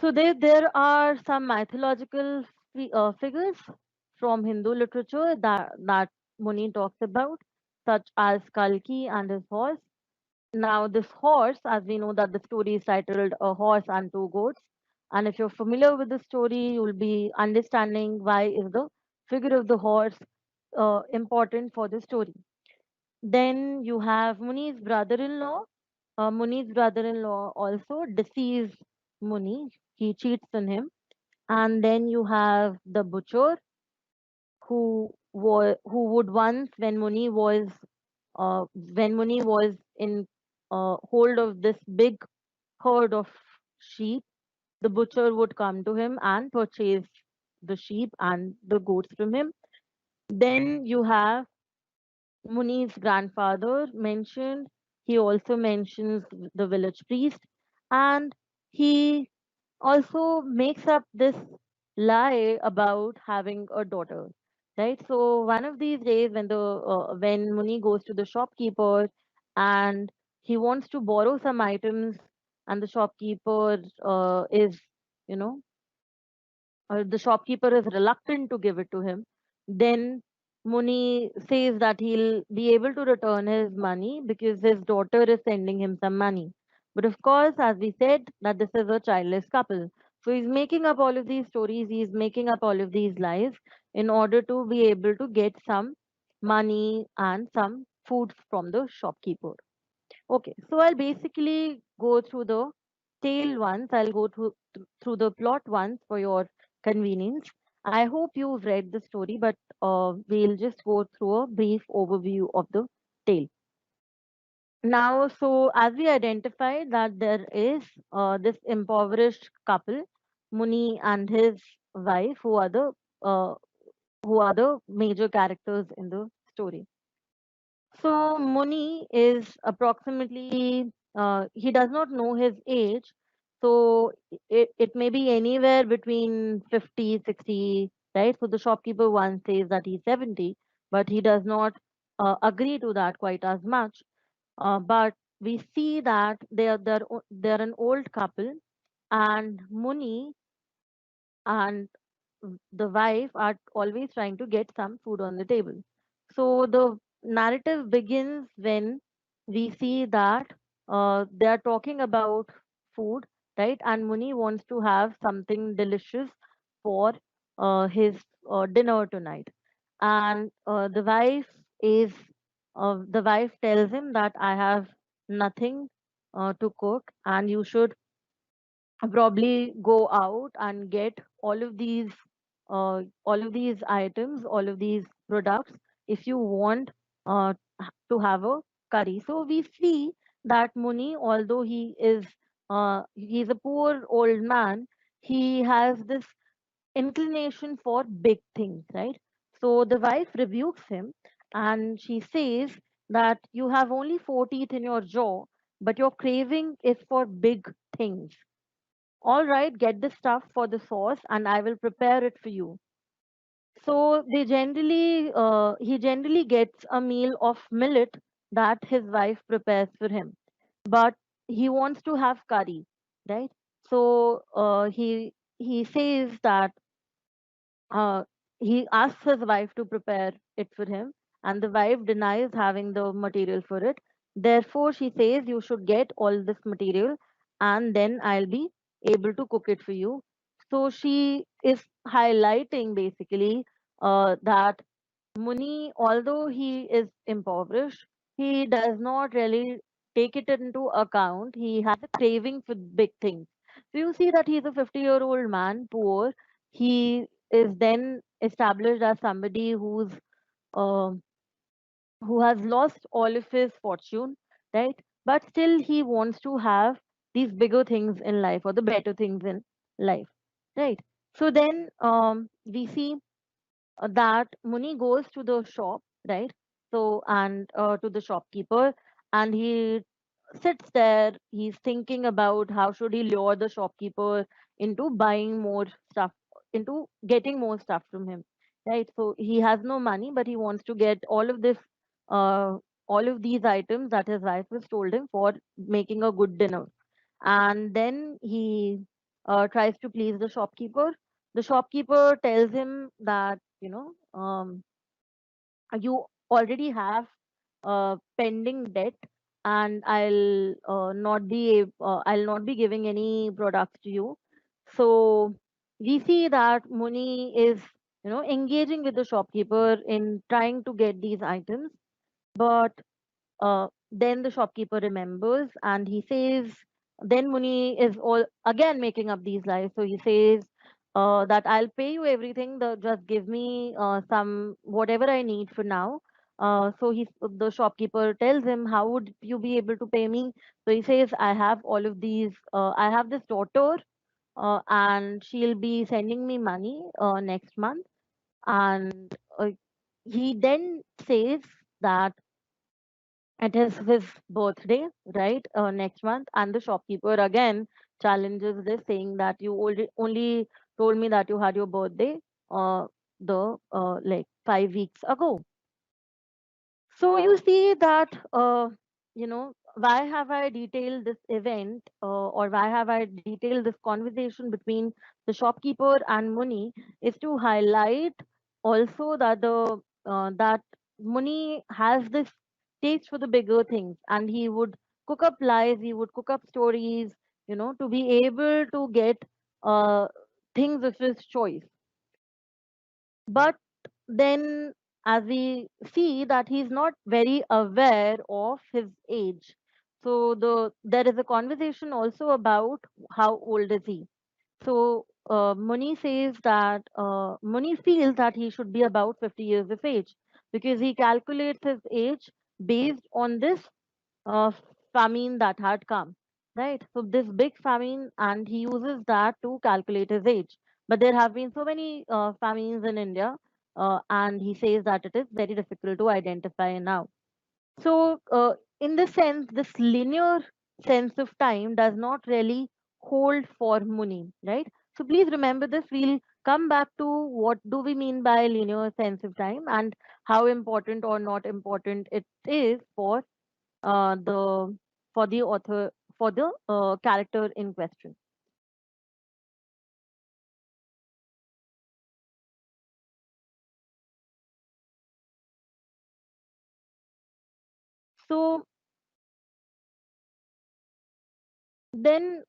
So there are some mythological figures from Hindu literature that Muni talks about, such as Kalki and his horse. Now, this horse, as we know that the story is titled A Horse and Two Goats, and if you're familiar with the story, you will be understanding why is the figure of the horse important for the story. Then you have Muni's brother-in-law. Muni's brother-in-law also deceives Muni. He cheats on him. And then you have the butcher who would once, when Muni was in hold of this big herd of sheep, the butcher would come to him and purchase the sheep and the goats from him. Then you have Muni's grandfather mentioned. He also mentions the village priest, and he also makes up this lie about having a daughter, right? So one of these days, when Muni goes to the shopkeeper and he wants to borrow some items, and the shopkeeper you know the shopkeeper is reluctant to give it to him, then Muni says that he'll be able to return his money because his daughter is sending him some money. But of course, as we said, that this is a childless couple. So he's making up all of these stories, he's making up all of these lies in order to be able to get some money and some food from the shopkeeper. Okay, so I'll basically go through the tale once. I'll go through the plot once for your convenience. I hope you've read the story, but we'll just go through a brief overview of the tale. Now, so as we identified that there is this impoverished couple, Muni and his wife, uh, who are the major characters in the story. So Muni is approximately, he does not know his age. So it may be anywhere between 50, 60, right? So the shopkeeper once says that he's 70, but he does not agree to that quite as much. But we see that they're an old couple, and Muni and the wife are always trying to get some food on the table. So the narrative begins when we see that they are talking about food, right? And Muni wants to have something delicious for his dinner tonight. And is the wife tells him that I have nothing to cook, and you should probably go out and get all of these items, all of these products, if you want to have a curry. So we see that Muni, although he's a poor old man, he has this inclination for big things, right? So the wife rebukes him and she says that you have only four teeth in your jaw, but your craving is for big things. All right, get the stuff for the sauce and I will prepare it for you. So he generally gets a meal of millet that his wife prepares for him. But he wants to have curry, right? So he says that uh, he asks his wife to prepare it for him, and the wife denies having the material for it. Therefore, she says, you should get all this material, and then I'll be able to cook it for you. So she is highlighting basically that Muni, although he is impoverished, he does not really take it into account. He has a craving for big things. So you see that he's a 50-year-old man, poor. He is then established as somebody um who has lost all of his fortune, right? But still, he wants to have these bigger things in life or the better things in life, right? So then we see that Muni goes to the shop, right? So, and to the shopkeeper, and he sits there. He's thinking about how should he lure the shopkeeper into buying more stuff, into getting more stuff from him, right? So he has no money, but he wants to get uh, all of these items that his wife has told him for making a good dinner. And then tries to please the shopkeeper. The shopkeeper tells him that, you already have pending debt, and I'll not be giving any products to you. So we see that Muni is, engaging with the shopkeeper in trying to get these items, but then the shopkeeper remembers and he says, then Muni is all again making up these lies. So he says that I'll pay you everything, just give me some whatever I need for now. The shopkeeper tells him, how would you be able to pay me? So he says, I have all of these, I have this daughter, and she'll be sending me money next month. And he then says that it is his birthday, right? Next month. And the shopkeeper again challenges this, saying that you only told me that you had your birthday the like 5 weeks ago. So you see that, why have I detailed this event, or why have I detailed this conversation between the shopkeeper and Muni, is to highlight also that that Muni has this taste for the bigger things, and he would cook up lies, he would cook up stories, to be able to get uh, things of his choice. But then, as we see that he's not very aware of his age. So there is a conversation also about how old is he. So Muni says that Muni feels that he should be about 50 years of age, because he calculates his age based on this uh, famine that had come, right? So this big famine, and he uses that to calculate his age. But there have been so many famines in India, and he says that it is very difficult to identify now. So, in this sense, this linear sense of time does not really hold for Muni, right? So please remember this. We'll come back to what do we mean by linear sense of time, and how important or not important it is the for the author, for the character in question. So then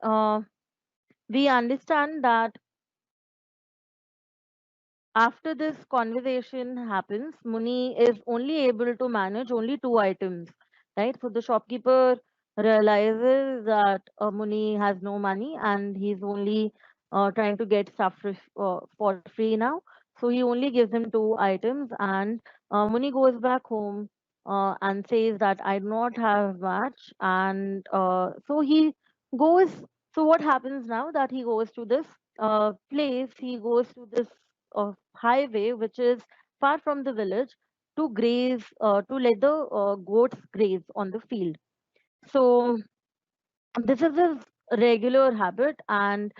we understand that after this conversation happens, Muni is only able to manage only two items, right? So the shopkeeper realizes that Muni has no money, and he's only trying to get stuff for free now. So he only gives him two items, and Muni goes back home and says that I do not have much. And so he goes. So what happens now that he goes to this place? He goes to this highway which is far from the village, to graze, to let the goats graze on the field. So this is his regular habit, and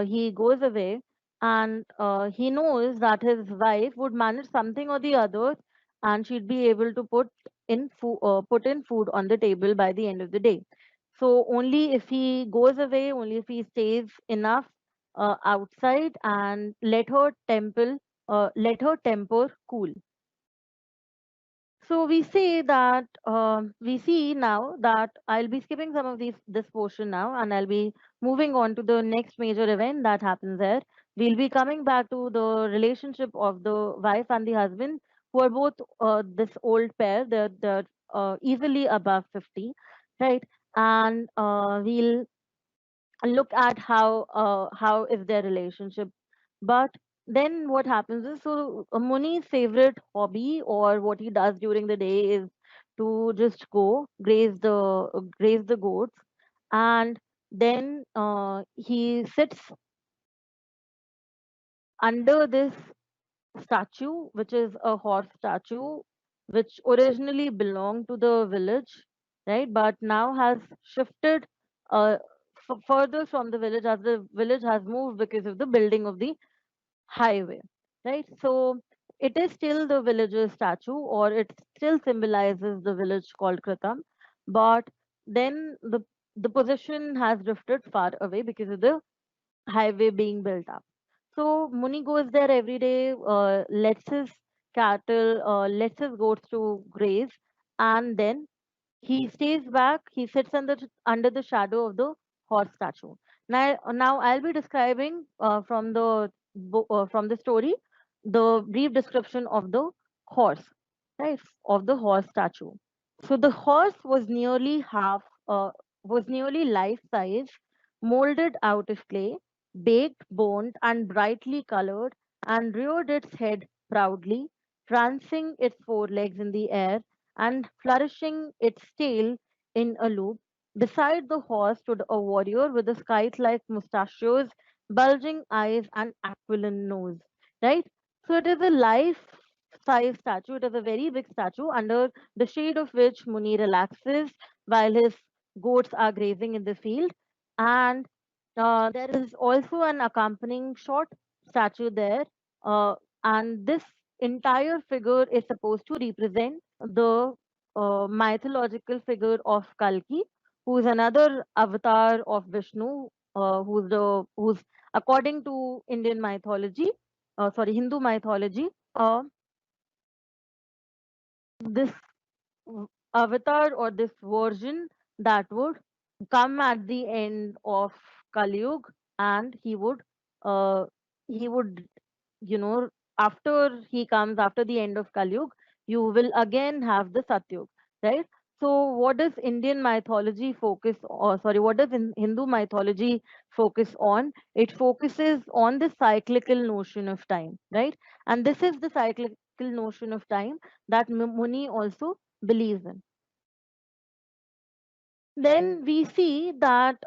he goes away, and he knows that his wife would manage something or the other, and she'd be able to put in food on the table by the end of the day. So only if he goes away, only if he stays enough outside, and let her temper cool. So we say that we see now that I'll be skipping some of this portion now, and I'll be moving on to the next major event that happens there. We'll be coming back to the relationship of the wife and the husband, who are both this old pair. They're easily above 50, right? And we'll look at how is their relationship. But then what happens is, so Muni's favorite hobby, or what he does during the day, is to just go graze the goats. And then he sits under this statue, which is a horse statue, which originally belonged to the village, right? But now has shifted uh, further from the village, as the village has moved because of the building of the highway, right? So it is still the village's statue, or it still symbolizes the village called Kritam, but then the position has drifted far away because of the highway being built up. So Muni goes there every day, lets his cattle, lets his goats to graze, and then he stays back. He sits under the shadow of the horse statue. Now I'll be describing from the story the brief description of the horse, right? Of the horse statue. So the horse was nearly life size, molded out of clay, baked, boned, and brightly colored, and reared its head proudly, prancing its forelegs in the air and flourishing its tail in a loop. Beside the horse stood a warrior with a kite-like mustachios, bulging eyes, and aquiline nose. Right? So it is a life-size statue. It is a very big statue under the shade of which Muni relaxes while his goats are grazing in the field. And there is also an accompanying short statue there. Uh, and this entire figure is supposed to represent the mythological figure of Kalki, who is another avatar of Vishnu, who's according to Indian mythology, Hindu mythology. This avatar or this version that would come at the end of Kali Yuga, and uh, he would you know, after he comes, after the end of Kali Yuga, you will again have the Satyug, right? So, what does Indian mythology focus, or sorry, what does Hindu mythology focus on? It focuses on the cyclical notion of time, right? And this is the cyclical notion of time that Muni also believes in. Then we see that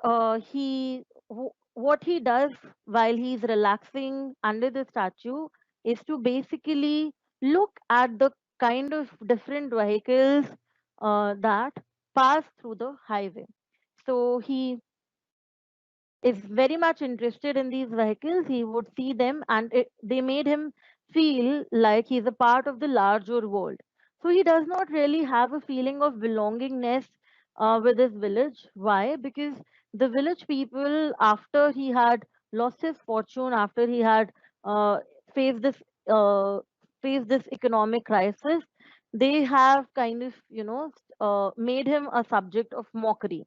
what he does while he's relaxing under the statue is to basically look at the kind of different vehicles that pass through the highway. So he is very much interested in these vehicles. He would see them, and they made him feel like he's a part of the larger world. So he does not really have a feeling of belongingness with his village. Why? Because the village people, after he had lost his fortune, after he had uh, faced this uh, faced this economic crisis, they have kind of made him a subject of mockery.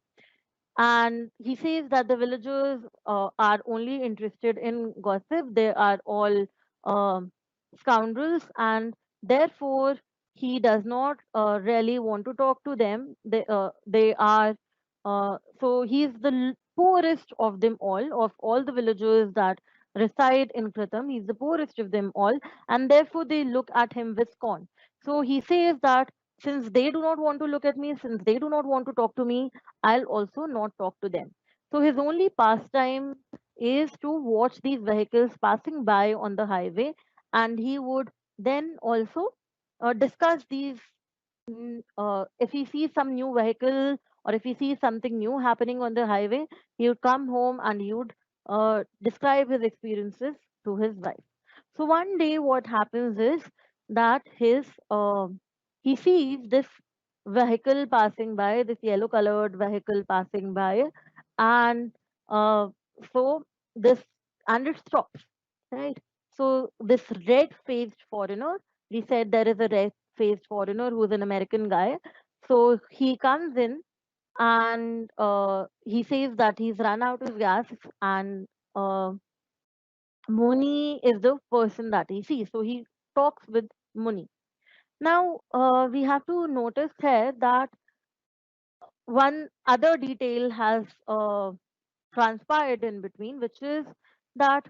And he says that the villagers are only interested in gossip. They are all um, scoundrels, and therefore he does not really want to talk to them. They are so he's the poorest of them all, of all the villagers that reside in Kritam. He's the poorest of them all, and therefore they look at him with scorn. So he says that since they do not want to look at me, since they do not want to talk to me, I'll also not talk to them. So his only pastime is to watch these vehicles passing by on the highway, and he would then also discuss these. If he sees some new vehicle or if he sees something new happening on the highway, he would come home and he would describe his experiences to his wife. So one day, what happens is that he sees this vehicle passing by, this yellow colored vehicle passing by, and uh, so this and it stops, right? So this red faced foreigner, we said there is a red faced foreigner who's an American guy. So he comes in and he says that he's run out of gas, and uh, Muni is the person that he sees. So he talks with Muni. Now, we have to notice here that one other detail has transpired in between, which is that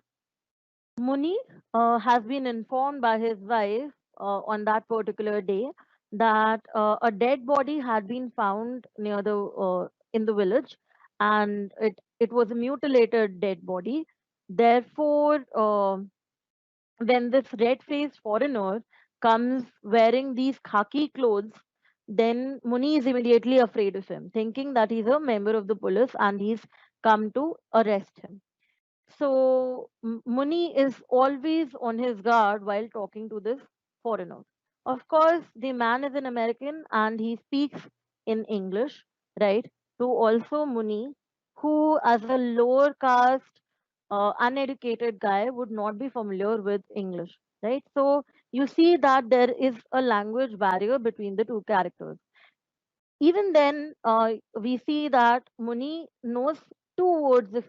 Muni has been informed by his wife on that particular day that a dead body had been found near the in the village, and it was a mutilated dead body. Therefore, when this red-faced foreigner comes wearing these khaki clothes, then Muni is immediately afraid of him, thinking that he's a member of the police and he's come to arrest him. So Muni is always on his guard while talking to this foreigner. Of course, the man is an American and he speaks in English, right? To also Muni, who, as a lower caste, uneducated guy would not be familiar with English, right? So you see that there is a language barrier between the two characters. Even then, we see that Muni knows two words of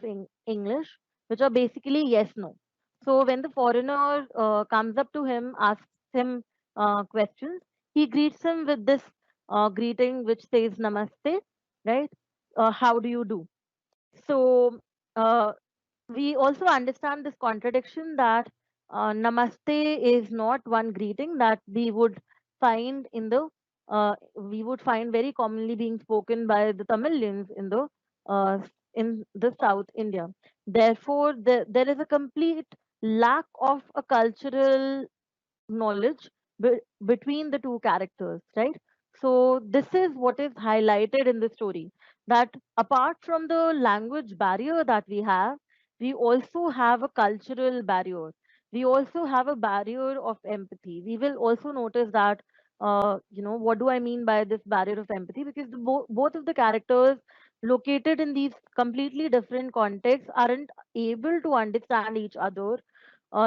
English, which are basically yes, no. So when the foreigner comes up to him, asks him questions, he greets him with this greeting which says namaste, right? How do you do? So uh, we also understand this contradiction that namaste is not one greeting that we would find very commonly being spoken by the Tamilians uh, in the South India. Therefore, there is a complete lack of a cultural knowledge between the two characters, right? So this is what is highlighted in the story, that apart from the language barrier that we also have a cultural barrier. We also have a barrier of empathy. We will also notice that, what do I mean by this barrier of empathy? Because both of the characters located in these completely different contexts aren't able to understand each other.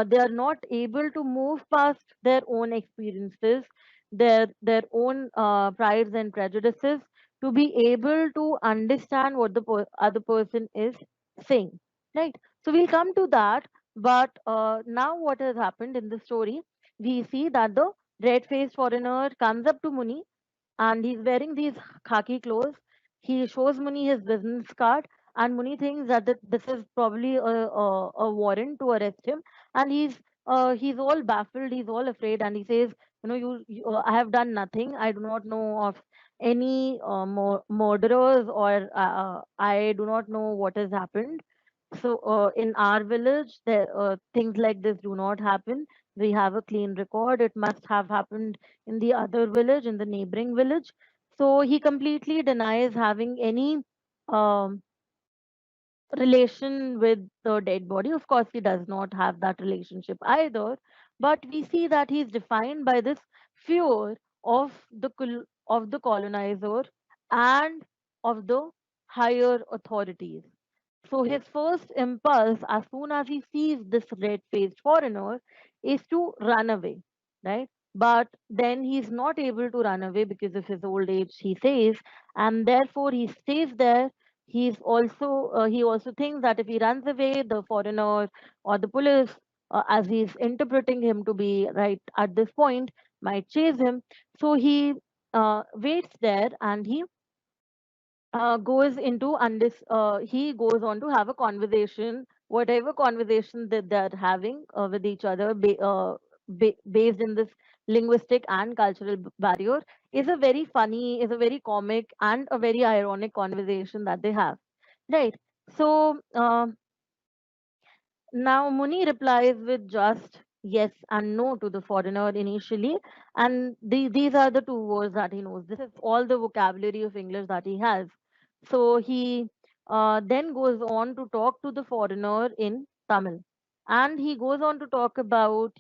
They are not able to move past their own experiences, their own prides and prejudices, to be able to understand what the other person is saying, right? So we'll come to that. But now what has happened in the story, we see that the red-faced foreigner comes up to Muni, and he's wearing these khaki clothes. He shows Muni his business card, and Muni thinks that this is probably a warrant to arrest him, and he's all baffled, he's all afraid, and he says, I have done nothing. I do not know of any murderers, or I do not know what has happened. So in our village, things like this do not happen. We have a clean record. It must have happened in the other village, in the neighboring village. So he completely denies having any um, relation with the dead body. Of course, he does not have that relationship either. But we see that he's defined by this fear of of the colonizer and of the higher authorities. So his first impulse, as soon as he sees this red-faced foreigner, is to run away, right? But then he's not able to run away because of his old age, he says, and therefore he stays there. He also thinks that if he runs away, the foreigner or the police, as he's interpreting him to be right at this point, might chase him. So he waits there, and he goes on to have a conversation, whatever conversation that they're having with each other, based in this linguistic and cultural barrier, is a very comic and a very ironic conversation that they have, right? So now Muni replies with just yes and no to the foreigner initially, and these are the two words that he knows. This is all the vocabulary of English that he has. So he then goes on to talk to the foreigner in Tamil, and he goes on to talk about,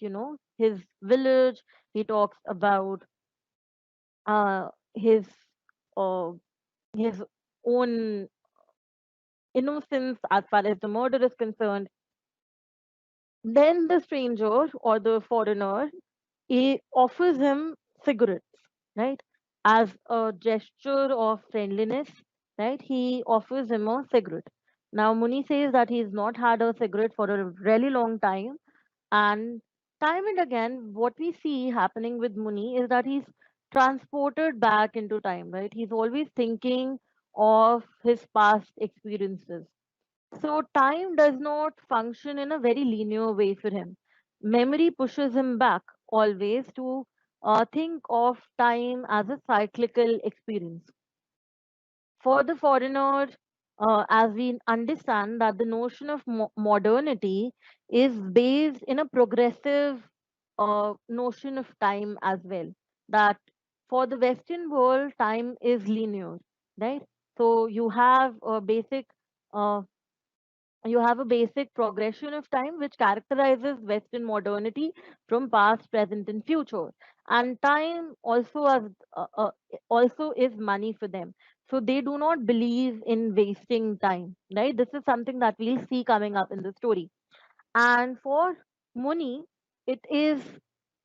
his village. He talks about his uh, his own innocence as far as the murder is concerned. Then the stranger or the foreigner, he offers him cigarettes, right? As a gesture of friendliness, right? He offers him a cigarette. Now, Muni says that he's not had a cigarette for a really long and time and again, what we see happening with Muni is that he's transported back into time, right? He's always thinking of his past experiences. So time does not function in a very linear way for him. Memory pushes him back always to think of time as a cyclical experience. For the foreigner, as we understand that the notion of modernity is based in a progressive notion of time as well. That for the Western world, time is linear, right? So you have a basic uh, You have a basic progression of time which characterizes Western modernity from past, present, and future. And time uh, uh, also is money for them. So they do not believe in wasting time, right? This is something that we'll see coming up in the story. And for Muni, it is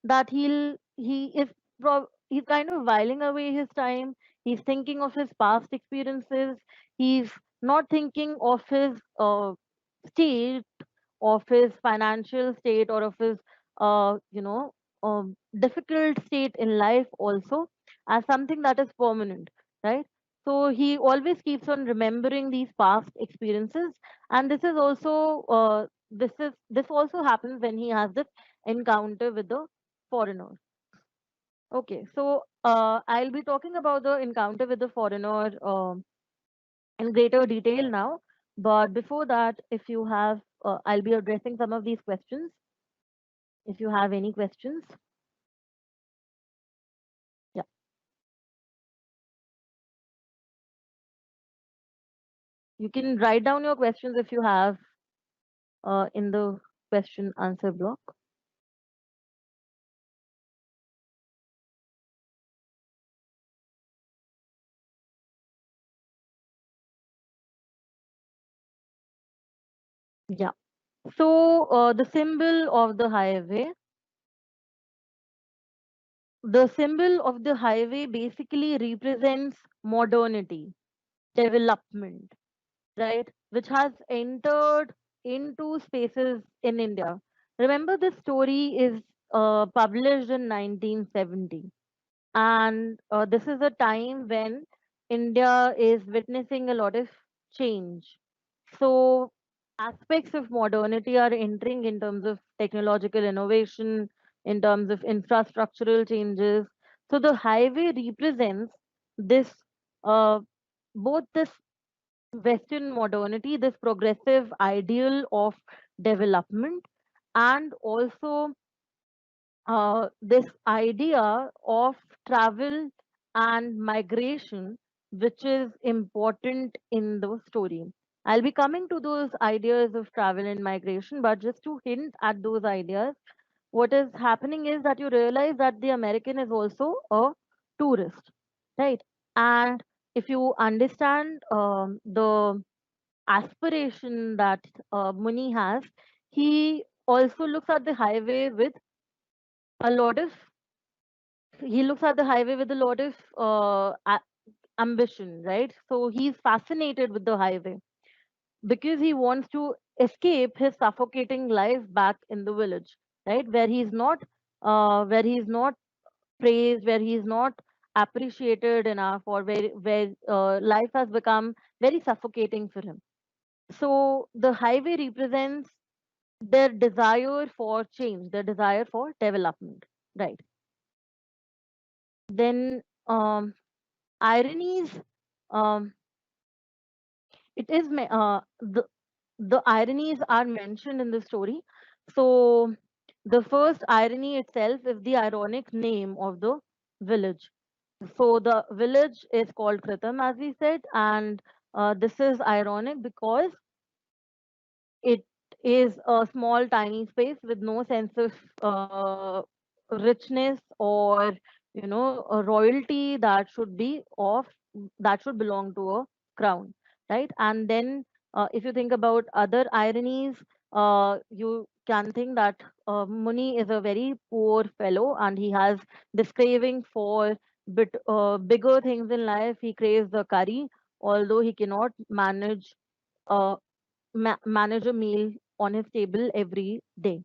that he's kind of whiling away his time. He's thinking of his past experiences. He's not thinking of his state, of his financial state, or of his difficult state in life also, as something that is permanent, right? So he always keeps on remembering these past experiences, and this also happens when he has this encounter with the foreigner. Okay, so I'll be talking about the encounter with the foreigner in greater detail now. But before that, if you have, I'll be addressing some of these questions. If you have any questions, yeah, you can write down your questions if you have in the question answer block. Yeah. So the symbol of the highway, basically represents modernity, development, right? Which has entered into spaces in India. Remember, this story is published in 1970, and this is a time when India is witnessing a lot of change. So, aspects of modernity are entering in terms of technological innovation, in terms of infrastructural changes. So, the highway represents this, uh, both this Western modernity, this progressive ideal of development, and also this idea of travel and migration, which is important in the story. I'll be coming to those ideas of travel and migration, but just to hint at those ideas, what is happening is that you realize that the American is also a tourist, right? And if you understand the aspiration that Muni has, he also looks at the highway with a lot of a lot of ambition, right? So he's fascinated with the highway because he wants to escape his suffocating life back in the village, right? Where he's not praised, where he's not appreciated enough, or where life has become very suffocating for him. So the highway represents their desire for change, their desire for development, right? Then ironies. Um, it is the ironies are mentioned in the story. So the first irony itself is the ironic name of the village. So the village is called Kritam, as we said, and this is ironic because it is a small, tiny space with no sense of richness or a royalty that should belong to a crown, right? And then, if you think about other ironies, you can think that Muni is a very poor fellow, and he has this craving for bigger things in life. He craves the curry, although he cannot uh, manage a meal on his table every day.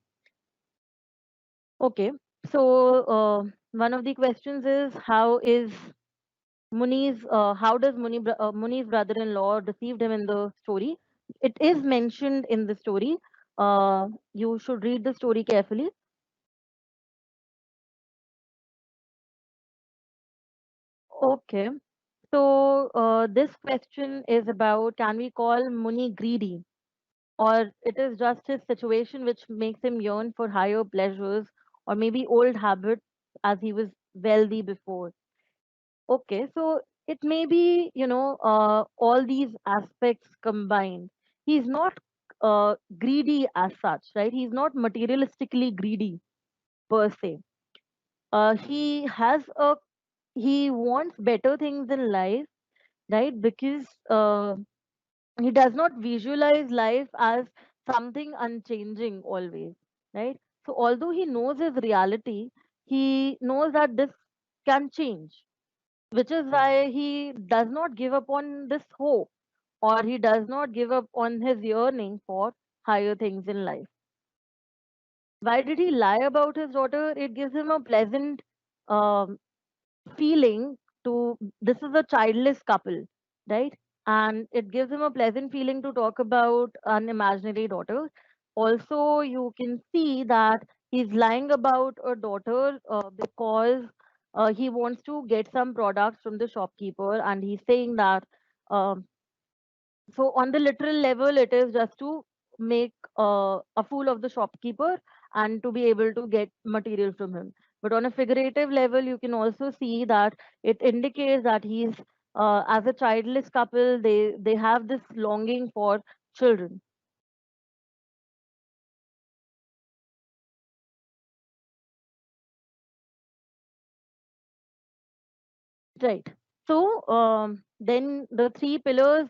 Okay, so one of the questions is how does Muni's brother-in-law deceived him in the story? It is mentioned in the story. You should read the story carefully. Okay, so this question is about, can we call Muni greedy? Or it is just his situation which makes him yearn for higher pleasures, or maybe old habits, as he was wealthy before. Okay, so it may be, all these aspects combined. He's not greedy as such, right? He's not materialistically greedy per se. He has a he wants better things in life, right? Because he does not visualize life as something unchanging always, right? So although he knows his reality, he knows that this can change, which is why he does not give up on this hope, or he does not give up on his yearning for higher things in life. Why did he lie about his daughter? It gives him a pleasant um, feeling to this is a childless couple, right? And it gives him a pleasant feeling to talk about an imaginary daughter. Also, you can see that he's lying about a daughter because he wants to get some products from the shopkeeper, and he's saying that um, so on the literal level, it is just to make a fool of the shopkeeper and to be able to get material from him. But on a figurative level, you can also see that it indicates that he's as a childless couple, they have this longing for children. Right. So then the three pillars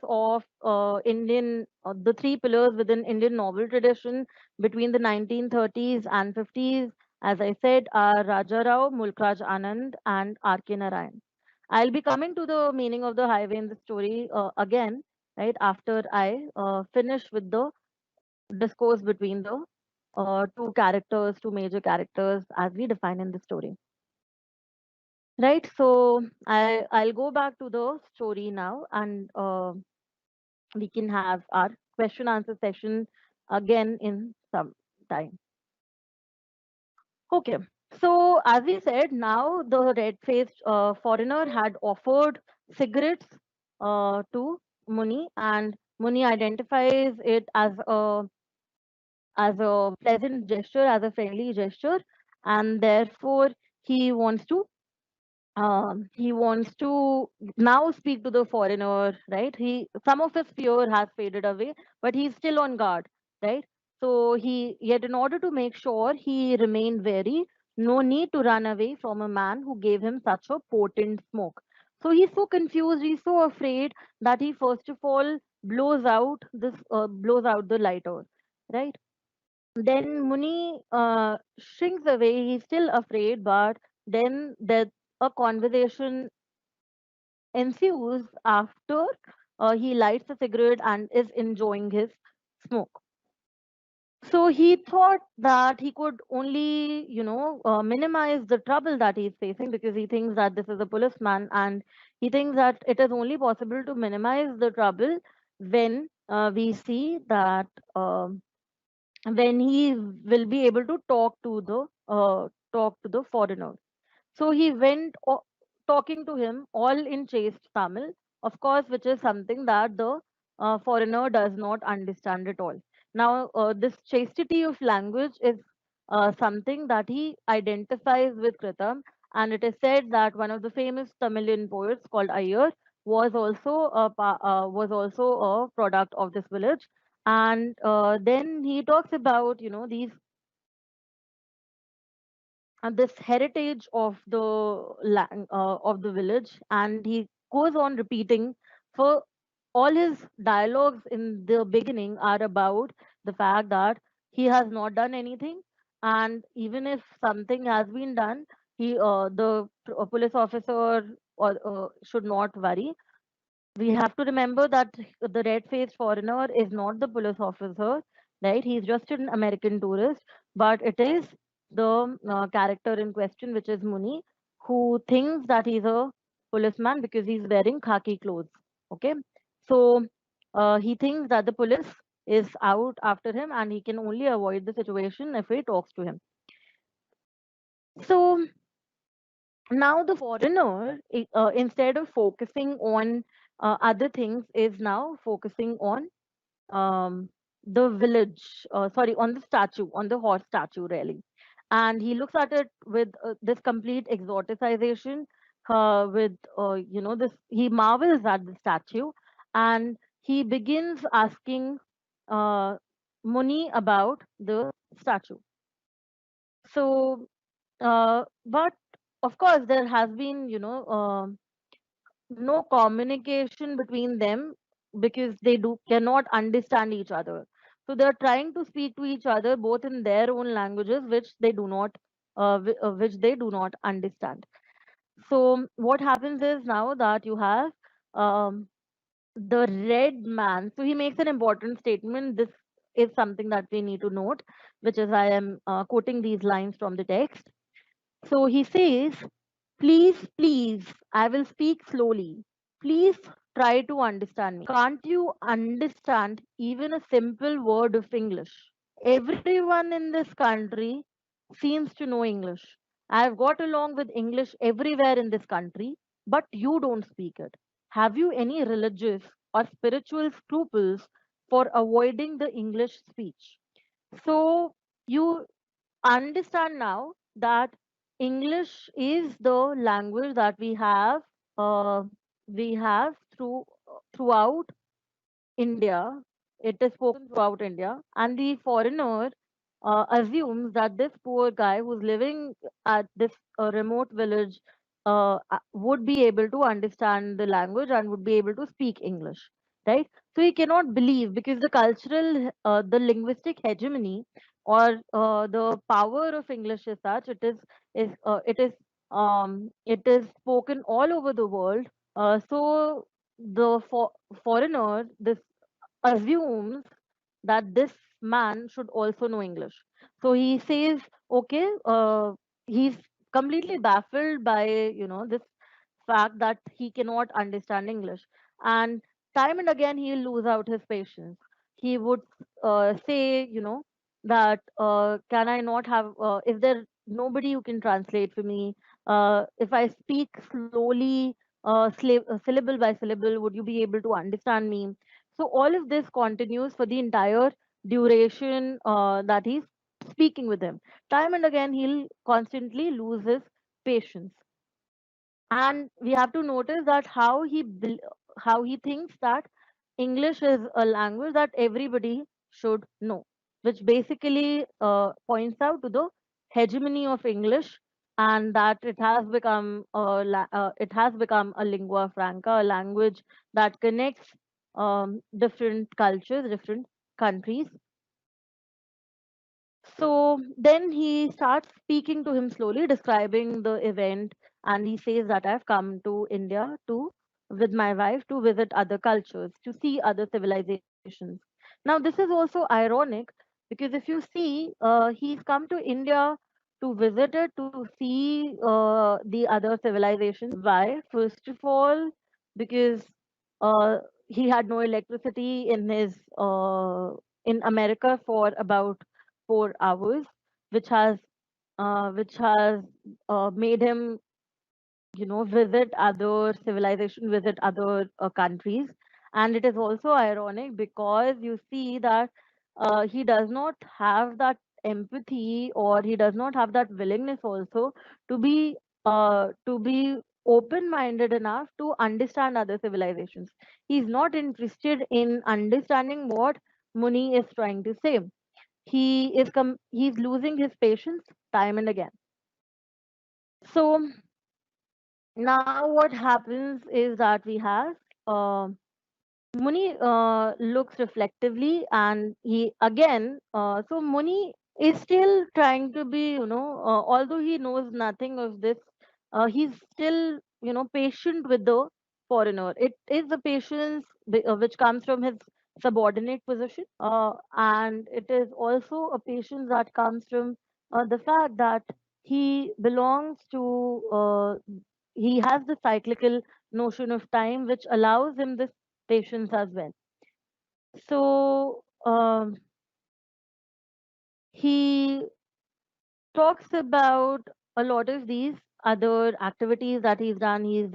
within Indian novel tradition between the 1930s and 50s, as I said, are Raja Rao, Mulkraj Anand, and R.K. Narayan. I'll be coming to the meaning of the highway in the story again, right, after I finish with the discourse between the two major characters as we define in the story. Right, so I'll go back to the story now, and we can have our question answer session again in some time. Okay, so as we said, now the red-faced foreigner had offered cigarettes to Muni, and Muni identifies it as a pleasant gesture, as a friendly gesture, and therefore he wants to now speak to the foreigner, right? Some of his fear has faded away, but he's still on guard, right? So yet in order to make sure he remained wary, no need to run away from a man who gave him such a potent smoke. So he's so confused, he's so afraid that he first of all blows out the lighter, right? Then Muni shrinks away. He's still afraid, but then there's a conversation ensues after he lights a cigarette and is enjoying his smoke. So he thought that he could only, minimize the trouble that he's facing because he thinks that this is a policeman, and he thinks that it is only possible to minimize the trouble when we see that. When he will be able to talk to the foreigner. So he went talking to him all in chaste Tamil, of course, which is something that the foreigner does not understand at all. Now, this chastity of language is something that he identifies with Kritam, and it is said that one of the famous Tamilian poets called Ayyar was also a product of this village. And then he talks about, these this heritage of the village, and he goes on repeating. For all his dialogues in the beginning are about the fact that he has not done anything, and even if something has been done, the police officer should not worry. We have to remember that the red-faced foreigner is not the police officer, right? He's just an American tourist, but it is the character in question, which is Muni, who thinks that he's a policeman because he's wearing khaki clothes. Okay, so he thinks that the police is out after him, and he can only avoid the situation if he talks to him. So now the foreigner, instead of focusing on other things, is now focusing on um, the on the statue, on the horse statue, really. And he looks at it with this complete exoticization, he marvels at the statue, and he begins asking Muni about the statue. So, but of course, there has been, no communication between them because they do cannot understand each other. So they're trying to speak to each other both in their own languages, which they do not understand. So what happens is now that you have um, the red man. So he makes an important statement. This is something that we need to note, which is I am quoting these lines from the text. So he says, please, please, I will speak slowly. Please try to understand me. Can't you understand even a simple word of English? Everyone in this country seems to know English. I've got along with English everywhere in this country, but you don't speak it. Have you any religious or spiritual scruples for avoiding the English speech? So you understand now that English is the language that uh, we have throughout India. It is spoken throughout India, and the foreigner assumes that this poor guy who's living at this remote village would be able to understand the language and would be able to speak English, right? So he cannot believe because the linguistic hegemony or the power of English is such. It is spoken all over the world. So the foreigner, this assumes that this man should also know English. So he says, okay, he's completely baffled by, this fact that he cannot understand English. And time and again, he'll lose out his patience. He would say, that can I not have, is there nobody who can translate for me? If I speak slowly, syllable by syllable, would you be able to understand me? So all of this continues for the entire duration that he's speaking with him. Time and again, he'll constantly lose his patience, and we have to notice that how he thinks that English is a language that everybody should know, which basically points out to the hegemony of English, and that it has become a lingua franca, a language that connects different cultures, different countries. So then he starts speaking to him slowly, describing the event, and he says that I've come to India to with my wife to visit other cultures, to see other civilizations. Now, this is also ironic because if you see, he's come to India to visit it, to see the other civilizations. Why? First of all, because uh, he had no electricity in America for about 4 hours, which has made him, visit other civilization, visit other countries. And it is also ironic because you see that he does not have that empathy, or he does not have that willingness also to be open minded enough to understand other civilizations. He's not interested in understanding what Muni is trying to say. He's losing his patience time and again. So now what happens is that we have uh, Muni looks reflectively, and he again, so Muni is still trying to be, although he knows nothing of this, he's still, patient with the foreigner. It is a patience which comes from his subordinate position, and it is also a patience that comes from the fact that he belongs to, he has the cyclical notion of time, which allows him this patients as well. So he talks about a lot of these other activities that he's done. He's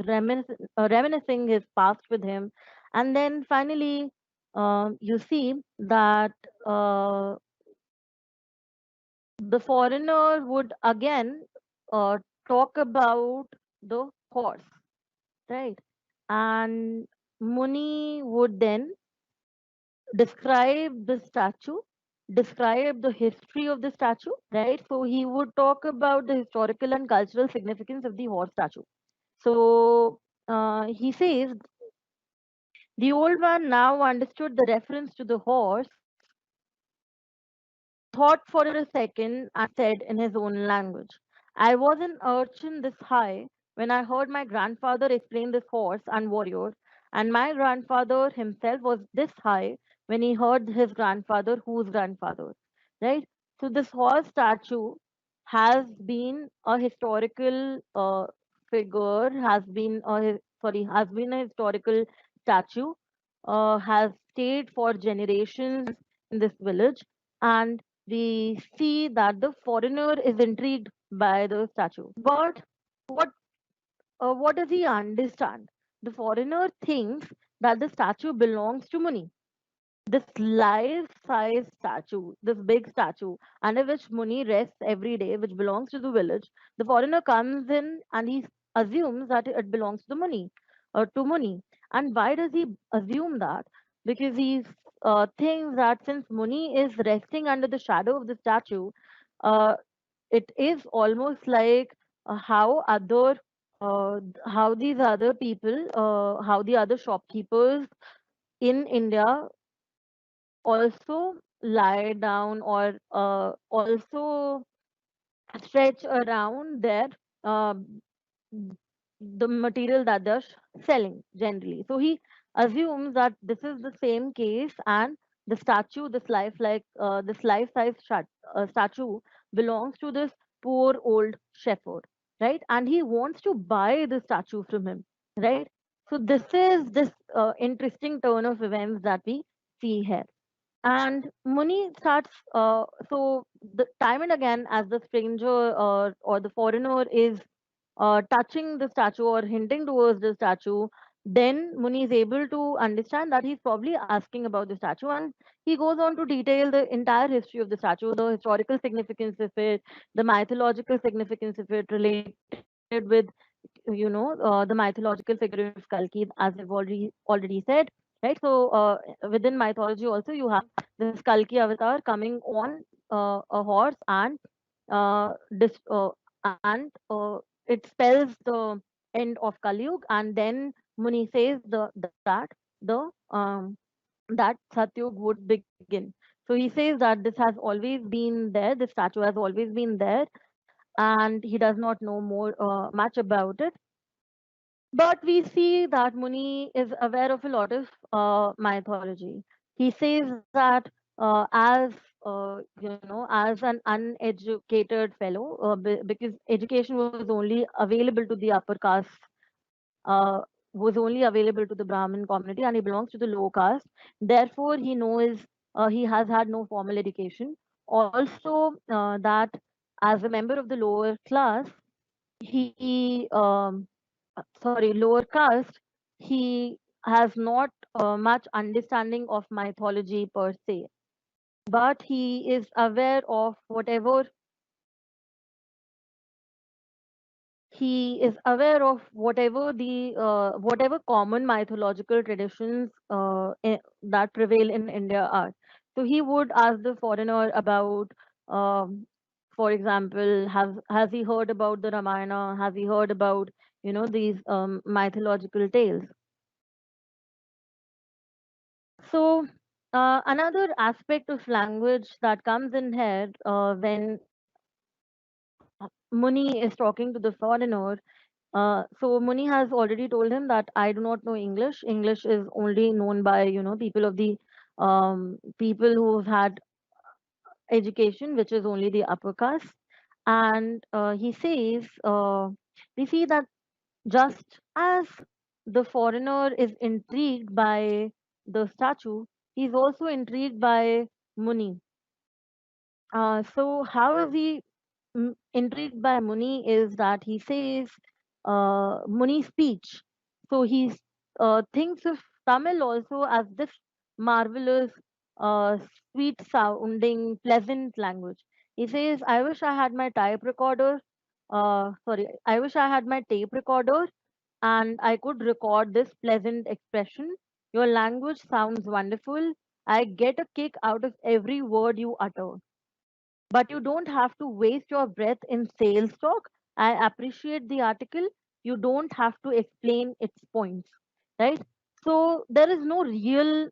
reminiscing his past with him. And then finally, you see that uh, the foreigner would again uh, talk about the horse, right? And Muni would then describe the statue, describe the history of the statue, right? So he would talk about the historical and cultural significance of the horse statue. So he says the old man now understood the reference to the horse, thought for a second, and said in his own language, I was an urchin this high when I heard my grandfather explain this horse and warrior, and my grandfather himself was this high when he heard his grandfather, whose grandfather, right? So, this horse statue has been a historical figure, has been a historical statue, has stayed for generations in this village, and we see that the foreigner is intrigued by the statue. But what what does he understand? The foreigner thinks that the statue belongs to Muni. This life-size statue, this big statue, under which Muni rests every day, which belongs to the village, the foreigner comes in and he assumes that it belongs to the Muni, to Muni. And why does he assume that? Because he thinks that since Muni is resting under the shadow of the statue, uh, it is almost like how these other people, how the other shopkeepers in India also lie down or also stretch around their the material that they're selling generally. So he assumes that this is the same case, and the statue, this life-size statue, belongs to this poor old shepherd, right? And he wants to buy the statue from him, right? So this interesting turn of events that we see here. And Muni starts, so the time and again, as the stranger or the foreigner is touching the statue or hinting towards the statue, then Muni is able to understand that he's probably asking about the statue, and he goes on to detail the entire history of the statue, the historical significance of it, the mythological significance of it, related with the mythological figure of Kalki, as I've already said, right? So within mythology also you have this Kalki avatar coming on a horse, and this and it spells the end of Kali Yuga, and then Muni says the that Satyug would begin. So he says that this has always been there, this statue has always been there, and he does not know more much about it. But we see that Muni is aware of a lot of mythology. He says that as an uneducated fellow, because education was only available to the upper caste, was only available to the Brahmin community, and he belongs to the low caste. Therefore, he has had no formal education. Also, that as a member of the lower class, he lower caste, he has not much understanding of mythology per se, but he is aware of whatever common mythological traditions that prevail in India are. So he would ask the foreigner about, um, for example, has he heard about the Ramayana? Has he heard about these mythological tales? So another aspect of language that comes in here when Muni is talking to the foreigner. So Muni has already told him that I do not know English. English is only known by people who've had education, which is only the upper caste. And he says, we see that just as the foreigner is intrigued by the statue, he's also intrigued by Muni. So how is he intrigued by Muni is that he says Muni's speech. So he thinks of Tamil also as this marvelous, uh, sweet sounding, pleasant language. He says, I wish I had my type recorder. I wish I had my tape recorder and I could record this pleasant expression. Your language sounds wonderful. I get a kick out of every word you utter, but you don't have to waste your breath in sales talk. I appreciate the article. You don't have to explain its points, right? So there is no real,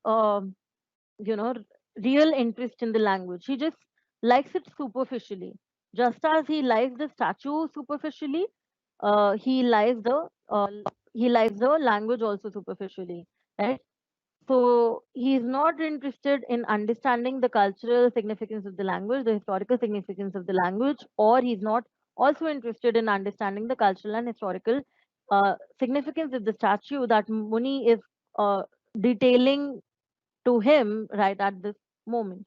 you know, real interest in the language. He just likes it superficially. Just as he likes the statue superficially, uh, he likes the uh, he likes the language also superficially, right? So he's not interested in understanding the cultural significance of the language, the historical significance of the language, or he's not also interested in understanding the cultural and historical significance of the statue that Muni is uh, detailing to him right at this moment.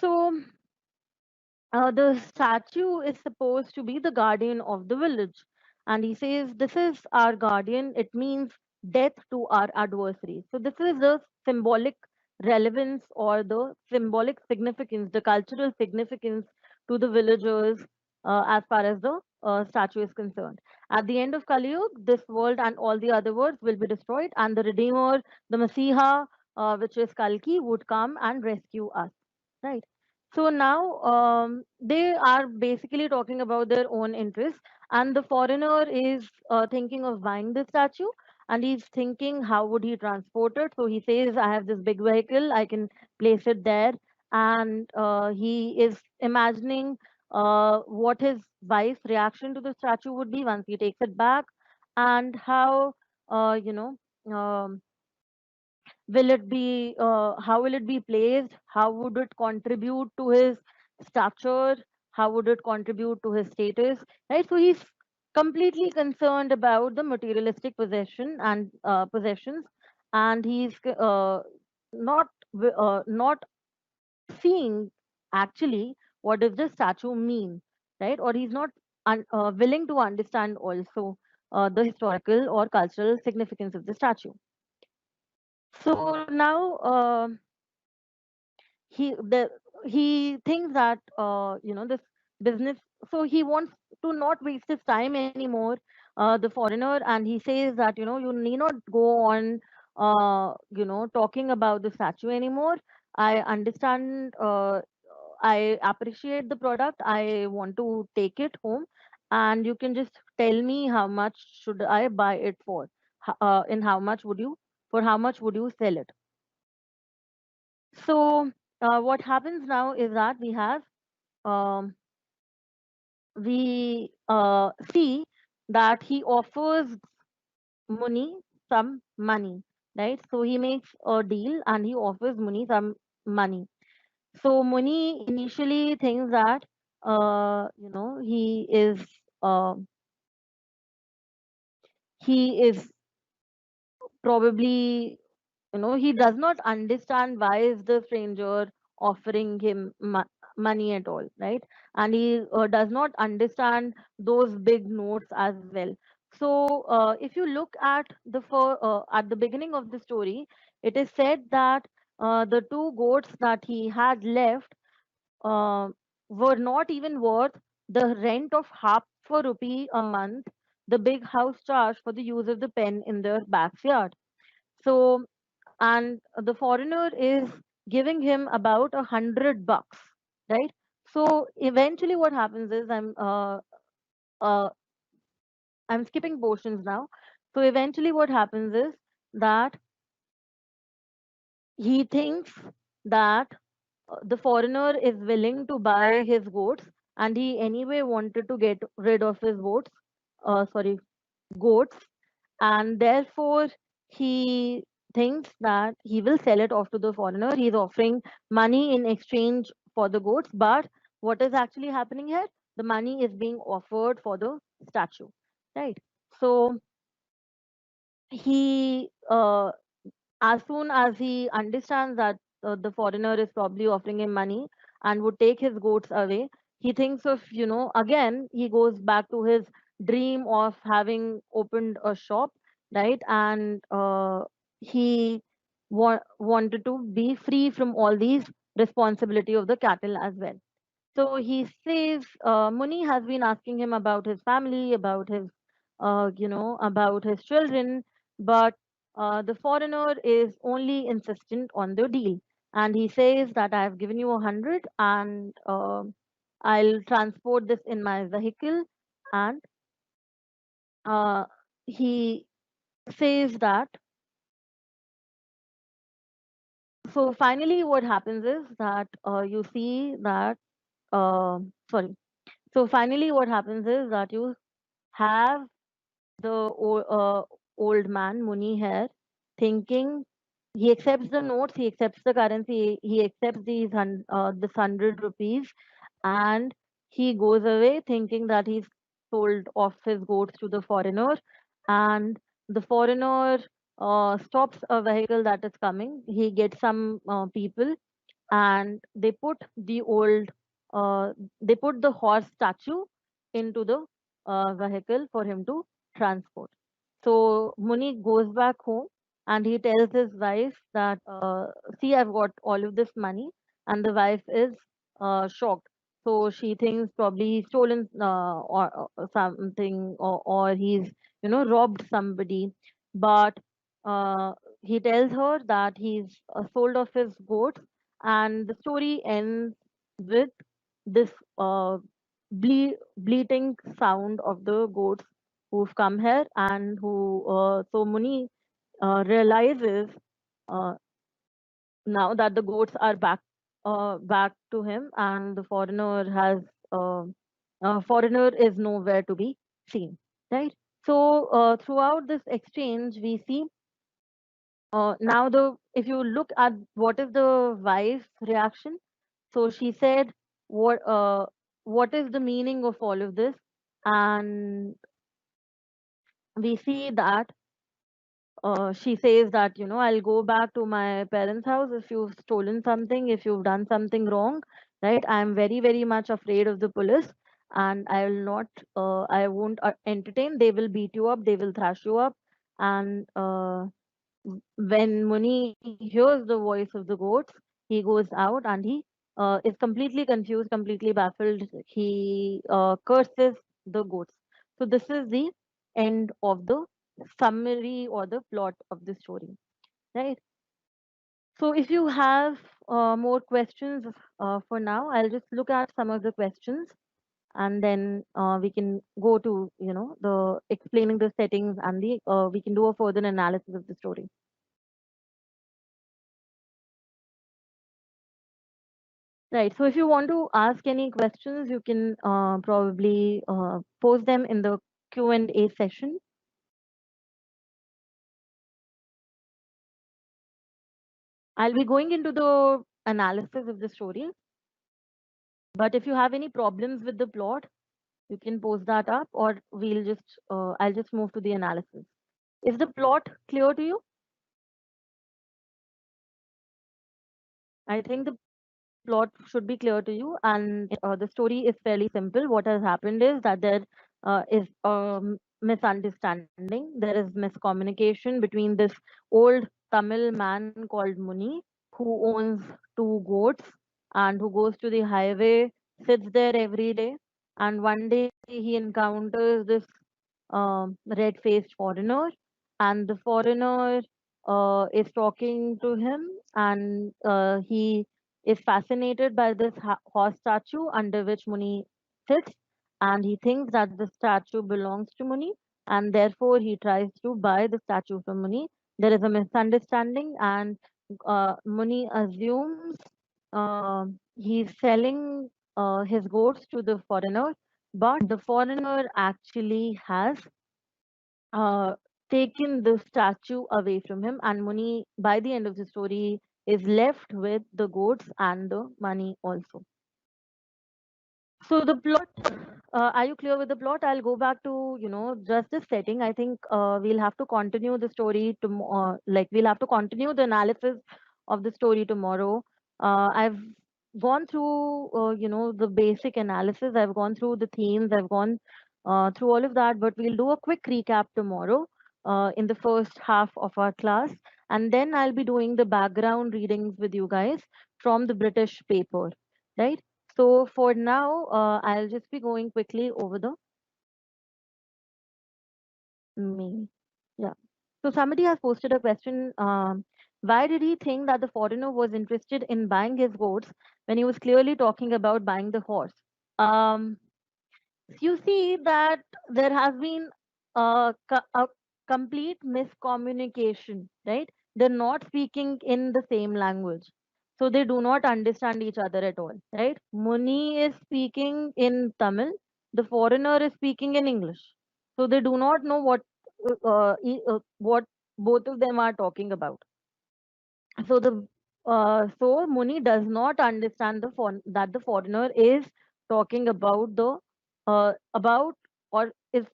So the statue is supposed to be the guardian of the village. And he says, this is our guardian. It means death to our adversaries. So this is the symbolic relevance or the symbolic significance, the cultural significance to the villagers as far as the statue is concerned. At the end of Kali Yuga, this world and all the other worlds will be destroyed, and the Redeemer, the Messiah, which is Kalki, would come and rescue us. Right. So now they are basically talking about their own interests, and the foreigner is thinking of buying the statue, and he's thinking how would he transport it. So he says, "I have this big vehicle, I can place it there," and he is imagining what his wife's reaction to the statue would be once he takes it back, and how uh, you know. Um, will it be how will it be placed, how would it contribute to his stature, how would it contribute to his status, right? So he's completely concerned about the materialistic possession and possessions, and he's not seeing actually what does the statue mean, right? Or he's not willing to understand also the historical or cultural significance of the statue. So now the he thinks that this business, so he wants to not waste his time anymore, the foreigner, and he says that you need not go on talking about the statue anymore. I understand, I appreciate the product, I want to take it home, and you can just tell me how much should I buy it for. In how much would you For how much would you sell it? So what happens now is that um, we see that he offers Muni some money, right? So he makes a deal and he offers Muni some money. So Muni initially thinks that uh, he is probably, he does not understand why is the stranger offering him money at all, right? And he does not understand those big notes as well. So if you look at at the beginning of the story, it is said that the two goats that he had left uh, were not even worth the rent of half a rupee a month, the big house charge for the use of the pen in their backyard. So, and the foreigner is giving him about 100 bucks, right? So eventually, what happens is uh, I'm skipping portions now. So eventually, what happens is that he thinks that the foreigner is willing to buy his goats, and he anyway wanted to get rid of his goats, and therefore he thinks that he will sell it off to the foreigner. He's offering money in exchange for the goats, but what is actually happening here? The money is being offered for the statue, right? So he as soon as he understands that the foreigner is probably offering him money and would take his goats away, he thinks of, again, he goes back to his dream of having opened a shop, right? And he wanted to be free from all these responsibility of the cattle as well. So he says Muni has been asking him about his family, about his children, but the foreigner is only insistent on the deal, and he says that I have given you 100, and I'll transport this in my vehicle. And uh, he says that. So finally, what happens is that you see that. Sorry. So finally, what happens is that you have the old man Muni here thinking. He accepts the notes, he accepts the currency, he accepts this 100 rupees, and he goes away thinking that he's sold off his goats to the foreigner. And the foreigner stops a vehicle that is coming. He gets some people, and uh, they put the horse statue into the vehicle for him to transport. So Muni goes back home, and he tells his wife that, see, I've got all of this money. And the wife is shocked. So she thinks probably he's stolen or something, or he's, robbed somebody. But uh, he tells her that he's sold off his goats, and the story ends with this bleating sound of the goats who've come here, and who so Muni realizes uh, now that the goats are back to him, and the uh, foreigner is nowhere to be seen, right? So throughout this exchange we see, now the if you look at what is the wife's reaction. So she said, what is the meaning of all of this? And we see that she says that, I'll go back to my parents' house if you've stolen something, if you've done something wrong, right? I'm very, very much afraid of the police, and I will not, I won't entertain. They will beat you up, they will thrash you up. And when Muni hears the voice of the goats, he goes out, and he is completely confused, completely baffled. He curses the goats. So this is the end of the summary or the plot of the story, right? So if you have more questions for now, I'll just look at some of the questions, and then we can go to, the explaining the settings, and the we can do a further analysis of the story. Right. So if you want to ask any questions, you can probably post them in the Q&A session. I'll be going into the analysis of the story. But if you have any problems with the plot, you can post that up, or I'll just move to the analysis. Is the plot clear to you? I think the plot should be clear to you, and the story is fairly simple. What has happened is that there is a misunderstanding, there is miscommunication between this old Tamil man called Muni, who owns two goats and who goes to the highway, sits there every day, and one day he encounters this red-faced foreigner, and the foreigner is talking to him, and he is fascinated by this horse statue under which Muni sits, and he thinks that the statue belongs to Muni, and therefore he tries to buy the statue from Muni. There is a misunderstanding, and Muni assumes he's selling his goats to the foreigner, but the foreigner actually has uh, taken the statue away from him, and Muni, by the end of the story, is left with the goats and the money also. So the plot, are you clear with the plot? I'll go back to, just the setting. I think we'll have to continue the story like we'll have to continue the analysis of the story tomorrow. I've gone through, the basic analysis. I've gone through the themes. I've gone through all of that, but we'll do a quick recap tomorrow in the first half of our class. And then I'll be doing the background readings with you guys from the British paper, right? So for now, I'll just be going quickly over the main. Yeah. So somebody has posted a question. Why did he think that the foreigner was interested in buying his goats when he was clearly talking about buying the horse? Um, you see that there has been a complete miscommunication, right? They're not speaking in the same language. So they do not understand each other at all, right? Muni is speaking in Tamil, the foreigner is speaking in English. So they do not know what both of them are talking about. So Muni does not understand that the foreigner is talking about the about or is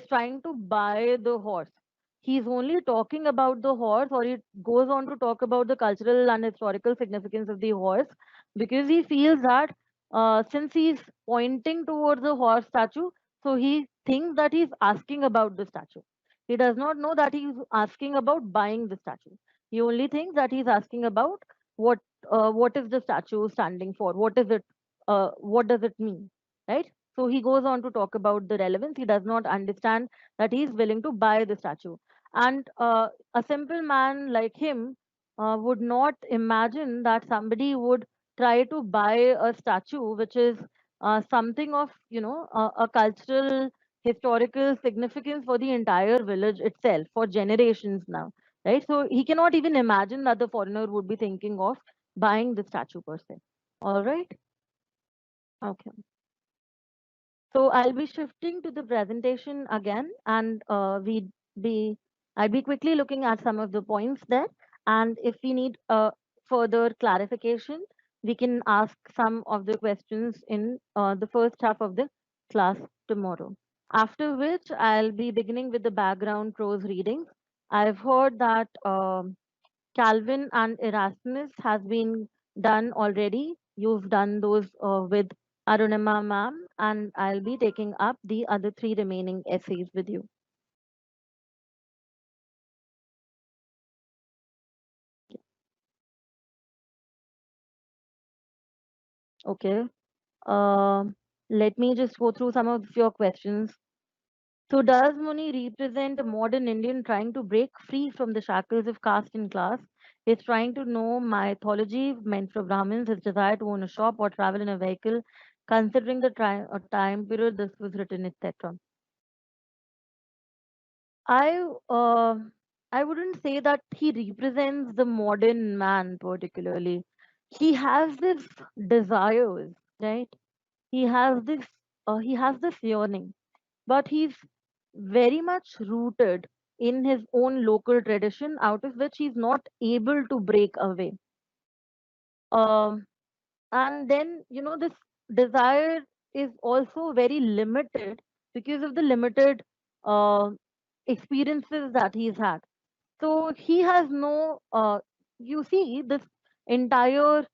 trying to buy the horse. He's only talking about the horse, or he goes on to talk about the cultural and historical significance of the horse, because he feels that since he's pointing towards the horse statue, so he thinks that he's asking about the statue. He does not know that he's asking about buying the statue. He only thinks that he's asking about what what is the statue standing for? What is it? What does it mean? Right? So he goes on to talk about the relevance. He does not understand that he's willing to buy the statue. And a simple man like him would not imagine that somebody would try to buy a statue which is something of, a cultural historical significance for the entire village itself for generations now, right? So he cannot even imagine that the foreigner would be thinking of buying the statue per se. All right. Okay. So I'll be shifting to the presentation again, and be I'll be quickly looking at some of the points there. And if we need further clarification, we can ask some of the questions in the first half of the class tomorrow. After which I'll be beginning with the background prose readings. I've heard that Calvin and Erasmus has been done already. You've done those with Arunima ma'am, and I'll be taking up the other three remaining essays with you. Okay. Let me just go through some of your questions. So, does Muni represent a modern Indian trying to break free from the shackles of caste and class? He's trying to know mythology meant for Brahmins, his desire to own a shop or travel in a vehicle, considering the time period this was written, etc. I I wouldn't say that he represents the modern man particularly. He has this desires, right? He has this yearning, but he's very much rooted in his own local tradition, out of which he's not able to break away. Um, and then, this desire is also very limited because of the limited uh, experiences that he's had. So he has no, you see, this entire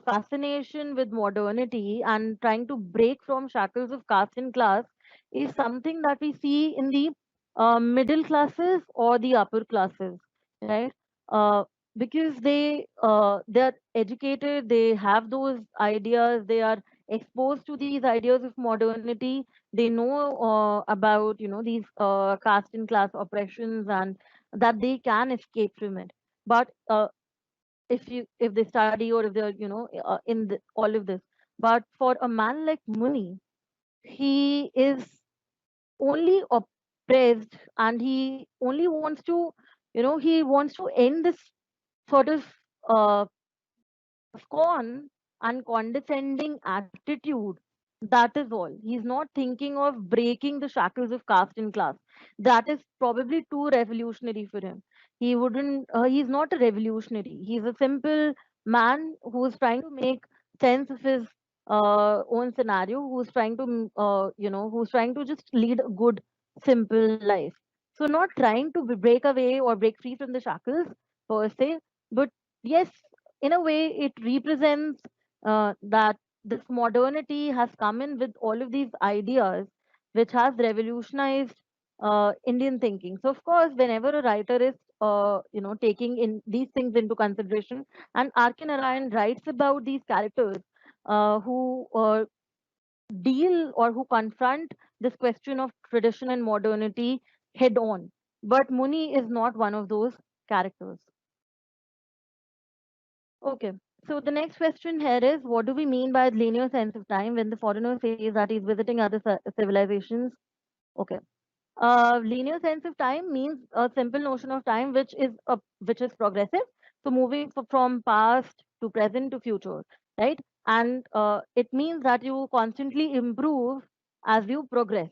fascination with modernity and trying to break from shackles of caste and class is something that we see in the middle classes or the upper classes, right? Uh, because they're educated, they have those ideas, they are exposed to these ideas of modernity. They know about these caste and class oppressions, and that they can escape from it. But if they study, or if they're all of this, but for a man like Muni, he is only oppressed, and he only wants to he wants to end this sort of uh, scorn and condescending attitude. That is all. He's not thinking of breaking the shackles of caste and class. That is probably too revolutionary for him. He wouldn't, he's not a revolutionary. He's a simple man who's trying to make sense of his own scenario, who's trying to, who's trying to just lead a good, simple life. So, not trying to break away or break free from the shackles per se, but yes, in a way, it represents that this modernity has come in with all of these ideas, which has revolutionized Indian thinking. So, of course, whenever a writer is, taking in these things into consideration, and R.K. Narayan writes about these characters who deal or who confront this question of tradition and modernity head on. But Muni is not one of those characters. Okay. So the next question here is, what do we mean by linear sense of time when the foreigner says that he's visiting other civilizations? Okay. Linear sense of time means a simple notion of time which is progressive. So moving from past to present to future, right? And it means that you constantly improve as you progress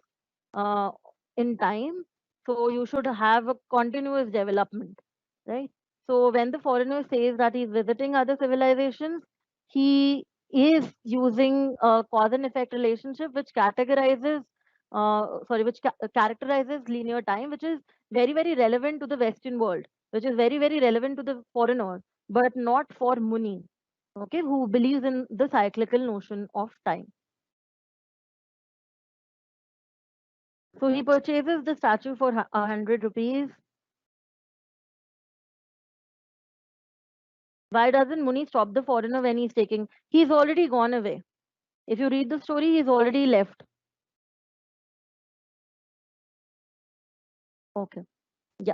uh, in time. So you should have a continuous development, right? So when the foreigner says that he's visiting other civilizations, he is using a cause and effect relationship which characterizes linear time, which is very, very relevant to the Western world, which is very, very relevant to the foreigner, but not for Muni, okay, who believes in the cyclical notion of time. So he purchases the statue for 100 rupees. Why doesn't Muni stop the foreigner when he's taking? He's already gone away. If you read the story, he's already left. Okay. Yeah.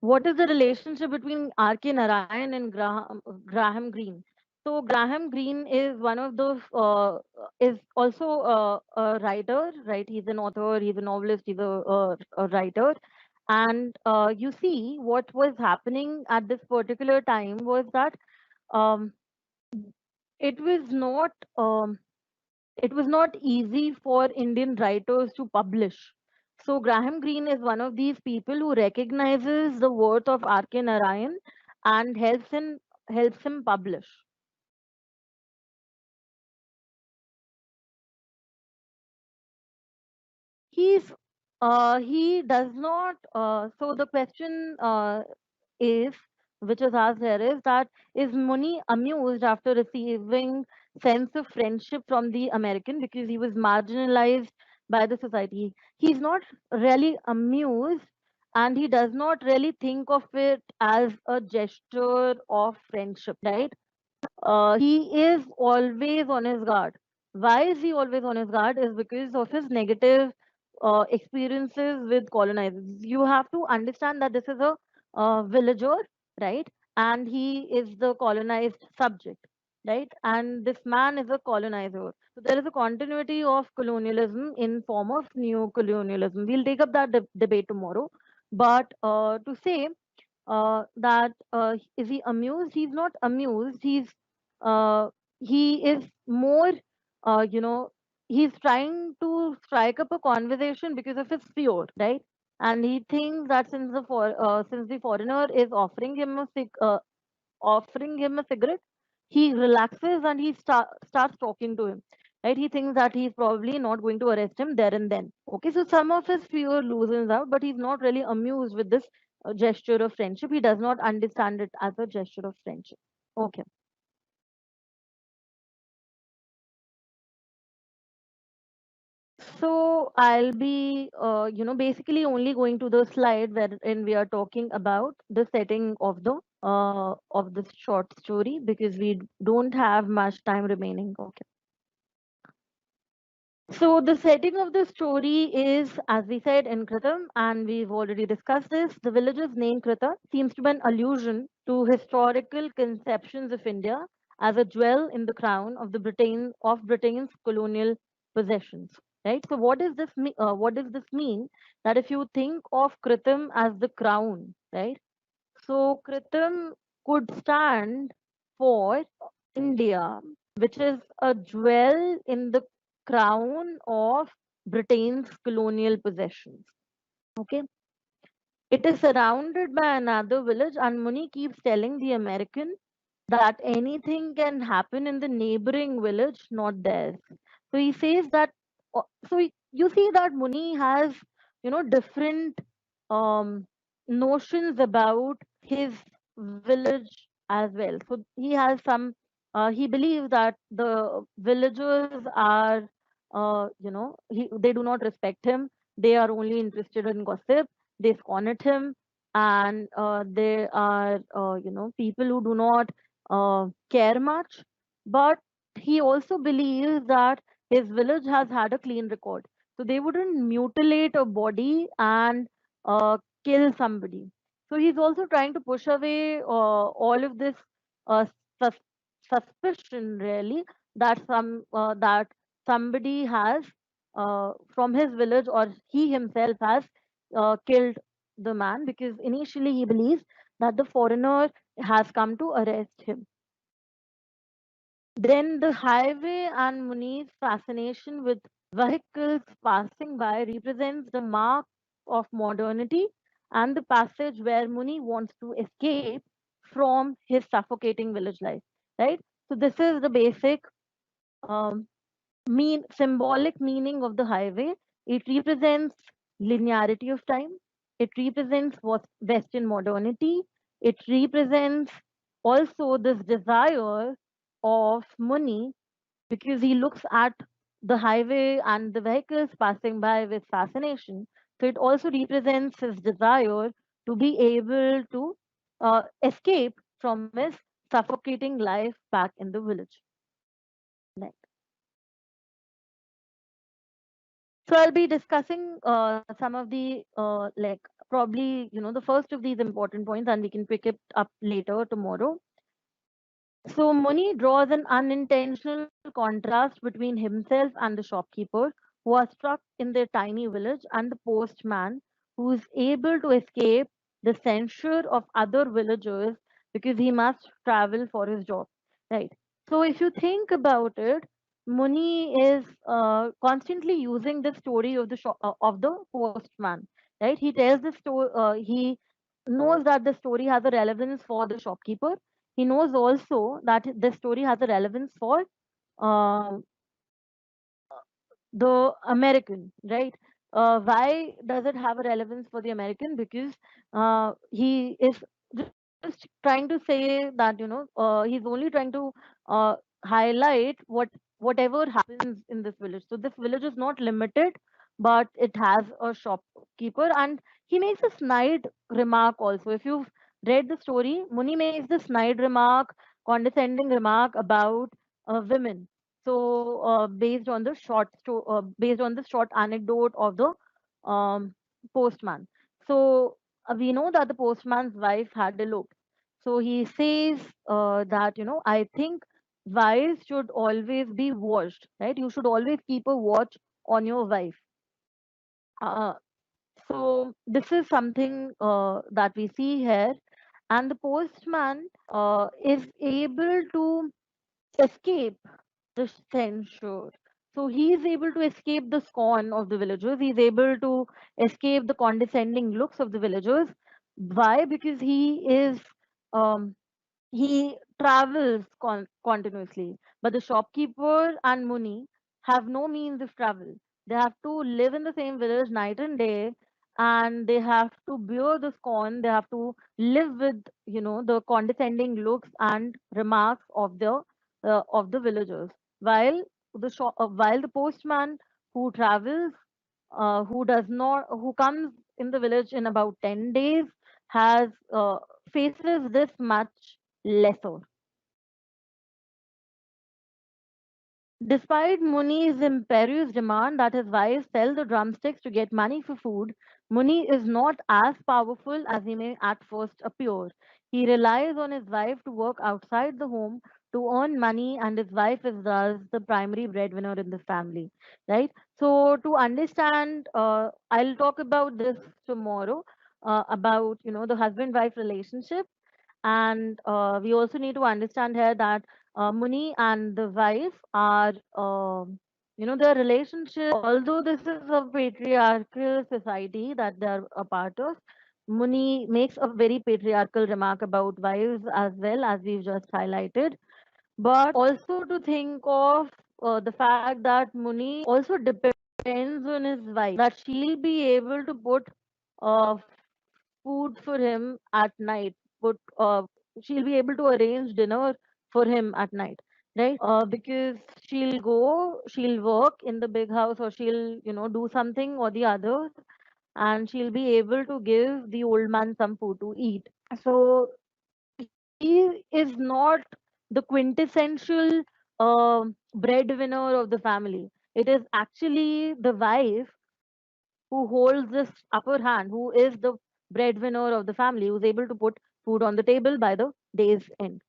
What is the relationship between R.K. Narayan and Graham Greene? So Graham Greene is one of those is also a writer, right? He's an author, he's a novelist, he's a writer. And you see, what was happening at this particular time was that um, it was not um, it was not easy for Indian writers to publish. So Graham Greene is one of these people who recognizes the worth of R.K. Narayan and helps him publish. He's he does not. So the question is, which is asked here, is that is Muni amused after receiving sense of friendship from the American because he was marginalized by the society? He's not really amused, and he does not really think of it as a gesture of friendship, right? He is always on his guard. Why is he always on his guard? Is because of his negative experiences with colonizers. You have to understand that this is a villager, right? And he is the colonized subject, right? And this man is a colonizer. So there is a continuity of colonialism in form of neo-colonialism. We'll take up that debate tomorrow. But to say that is he amused? He's not amused. Uh, he is more, you know, he's trying to strike up a conversation because of his fear, right? And he thinks that since the foreigner is offering him a cigarette, he relaxes and he starts talking to him. Right? He thinks that he's probably not going to arrest him there and then. Okay, so some of his fear loosens out, but he's not really amused with this gesture of friendship. He does not understand it as a gesture of friendship. Okay. So I'll be, basically only going to the slide wherein we are talking about the setting of this short story because we don't have much time remaining. Okay. So the setting of the story is, as we said, in Kritam, and we've already discussed this. The village's name Krita seems to be an allusion to historical conceptions of India as a jewel in the crown of Britain's colonial possessions. Right. So what does this mean? That if you think of Kritam as the crown, right? So Kritam could stand for India, which is a jewel in the crown of Britain's colonial possessions. Okay. It is surrounded by another village, and Muni keeps telling the American that anything can happen in the neighboring village, not theirs. So he says that. You see that Muni has, different um, notions about his village as well. So he has some. He believes that the villagers are, they do not respect him. They are only interested in gossip. They scorn at him, and they are, people who do not care much. But he also believes that his village has had a clean record. So they wouldn't mutilate a body and kill somebody. So he's also trying to push away all of this uh, sus- suspicion, really, that somebody has from his village, or he himself has killed the man, because initially he believes that the foreigner has come to arrest him. Then the highway and Muni's fascination with vehicles passing by represents the mark of modernity and the passage where Muni wants to escape from his suffocating village life. Right? So this is the basic um, symbolic meaning of the highway. It represents linearity of time. It represents what Western modernity. It represents also this desire of Muni, because he looks at the highway and the vehicles passing by with fascination. So it also represents his desire to be able to escape from his suffocating life back in the village. Right. So I'll be discussing some of the like probably the first of these important points, and we can pick it up later tomorrow. So Muni draws an unintentional contrast between himself and the shopkeeper who are stuck in their tiny village, and the postman who is able to escape the censure of other villagers because he must travel for his job. Right. So if you think about it, Muni is constantly using the story of of the postman. Right. He tells the story. He knows that the story has a relevance for the shopkeeper. He knows also that this story has a relevance for uh, the American, right? Why does it have a relevance for the American? Because he is just trying to say that he's only trying to uh, highlight whatever happens in this village. So this village is not limited, but it has a shopkeeper, and he makes a snide remark also. If you've read the story, Muni makes this snide remark, condescending remark about women. So based on the short anecdote of the um, postman. So we know that the postman's wife had eloped. So he says that I think wives should always be watched, right? You should always keep a watch on your wife. Uh, so this is something that we see here, and the postman is able to escape the censure. So he is able to escape the scorn of the villagers. He is able to escape the condescending looks of the villagers. Why? Because um, he travels continuously. But the shopkeeper and Muni have no means of travel. They have to live in the same village night and day, and they have to bear the scorn. They have to live with the condescending looks and remarks of the villagers. While while the postman who travels, who comes in the village in about 10 days, has faces this much lesser. Despite Muni's imperious demand that his wife sell the drumsticks to get money for food, Muni is not as powerful as he may at first appear. He relies on his wife to work outside the home to earn money, and his wife is thus the primary breadwinner in the family. Right? So, to understand, I'll talk about this tomorrow about the husband-wife relationship, and we also need to understand here that Muni and the wife are, their relationship, although this is a patriarchal society that they're a part of, Muni makes a very patriarchal remark about wives as well, as we've just highlighted. But also to think of the fact that Muni also depends on his wife, that she'll be able to put uh, food for him at night, but she'll be able to arrange dinner for him at night, right? Because she'll work in the big house, or she'll, do something or the other, and she'll be able to give the old man some food to eat. So he is not the quintessential breadwinner of the family. It is actually the wife who holds this upper hand, who is the breadwinner of the family, who's able to put food on the table by the day's end.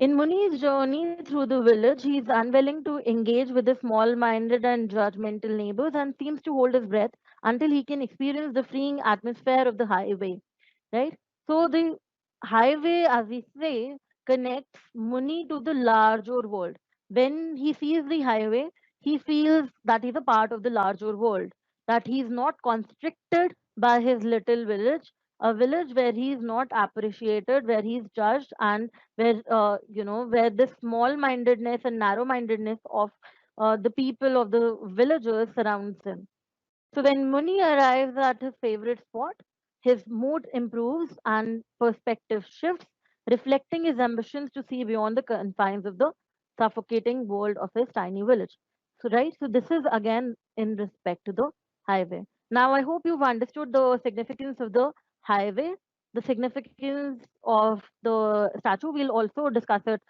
In Muni's journey through the village, he is unwilling to engage with the small minded and judgmental neighbors and seems to hold his breath until he can experience the freeing atmosphere of the highway, right? So, the highway, as we say, connects Muni to the larger world. When he sees the highway, he feels that he's a part of the larger world, that he's not constricted by his little village, a village where he's not appreciated, where he's judged, and where where the small mindedness and narrow mindedness of the people of the villagers surrounds him. So when Muni arrives at his favorite spot, his mood improves and perspective shifts, reflecting his ambitions to see beyond the confines of the suffocating world of his tiny village. So, right, so this is again in respect to the highway. Now, I hope you've understood the significance of the highway, the significance of the statue. We'll also discuss it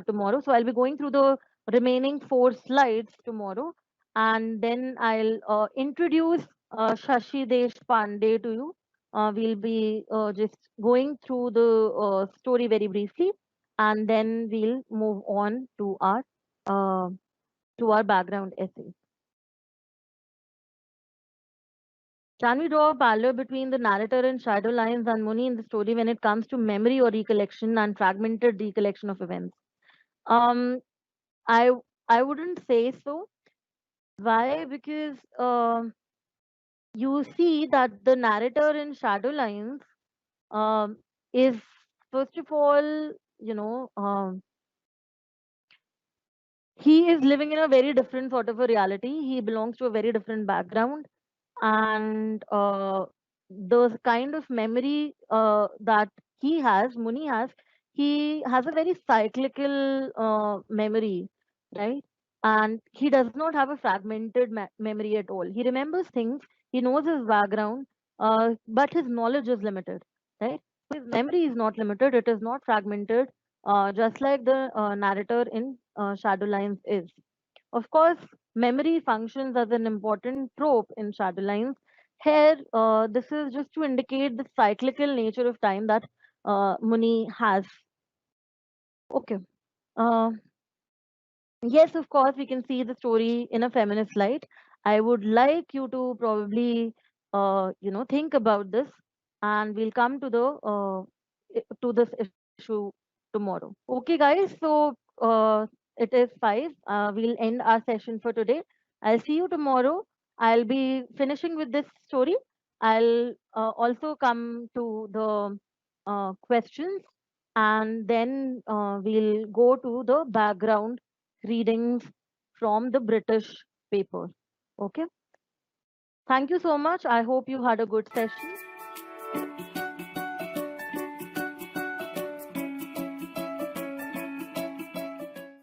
tomorrow. So, I'll be going through the remaining 4 slides tomorrow, and then I'll introduce Shashi Deshpande to you. We'll be just going through the story very briefly, and then we'll move on uh, to our background essay. Can we draw a parallel between the narrator and shadow lines and Muni in the story when it comes to memory or recollection and fragmented recollection of events? Um, I I wouldn't say so. Why? Because you see that the narrator in shadow lines um, is first of all, you know, he is living in a very different sort of a reality. He belongs to a very different background, and the kind of memory that Muni has, he has a very cyclical memory, right? And he does not have a fragmented memory at all. He remembers things, he knows his background, but his knowledge is limited, right? His memory is not limited, it is not fragmented, just like the narrator in Shadowlines is. Of course, memory functions as an important trope in Shadowlines. Here, this is just to indicate the cyclical nature of time that Muni has. Okay. Uh, yes, of course, we can see the story in a feminist light. I would like you to probably, think about this, and we'll come to to this issue tomorrow. Okay, guys. So it is 5. We'll end our session for today. I'll see you tomorrow. I'll be finishing with this story. I'll also come to the questions, and then we'll go to the background readings from the British paper. Okay. Thank you so much. I hope you had a good session.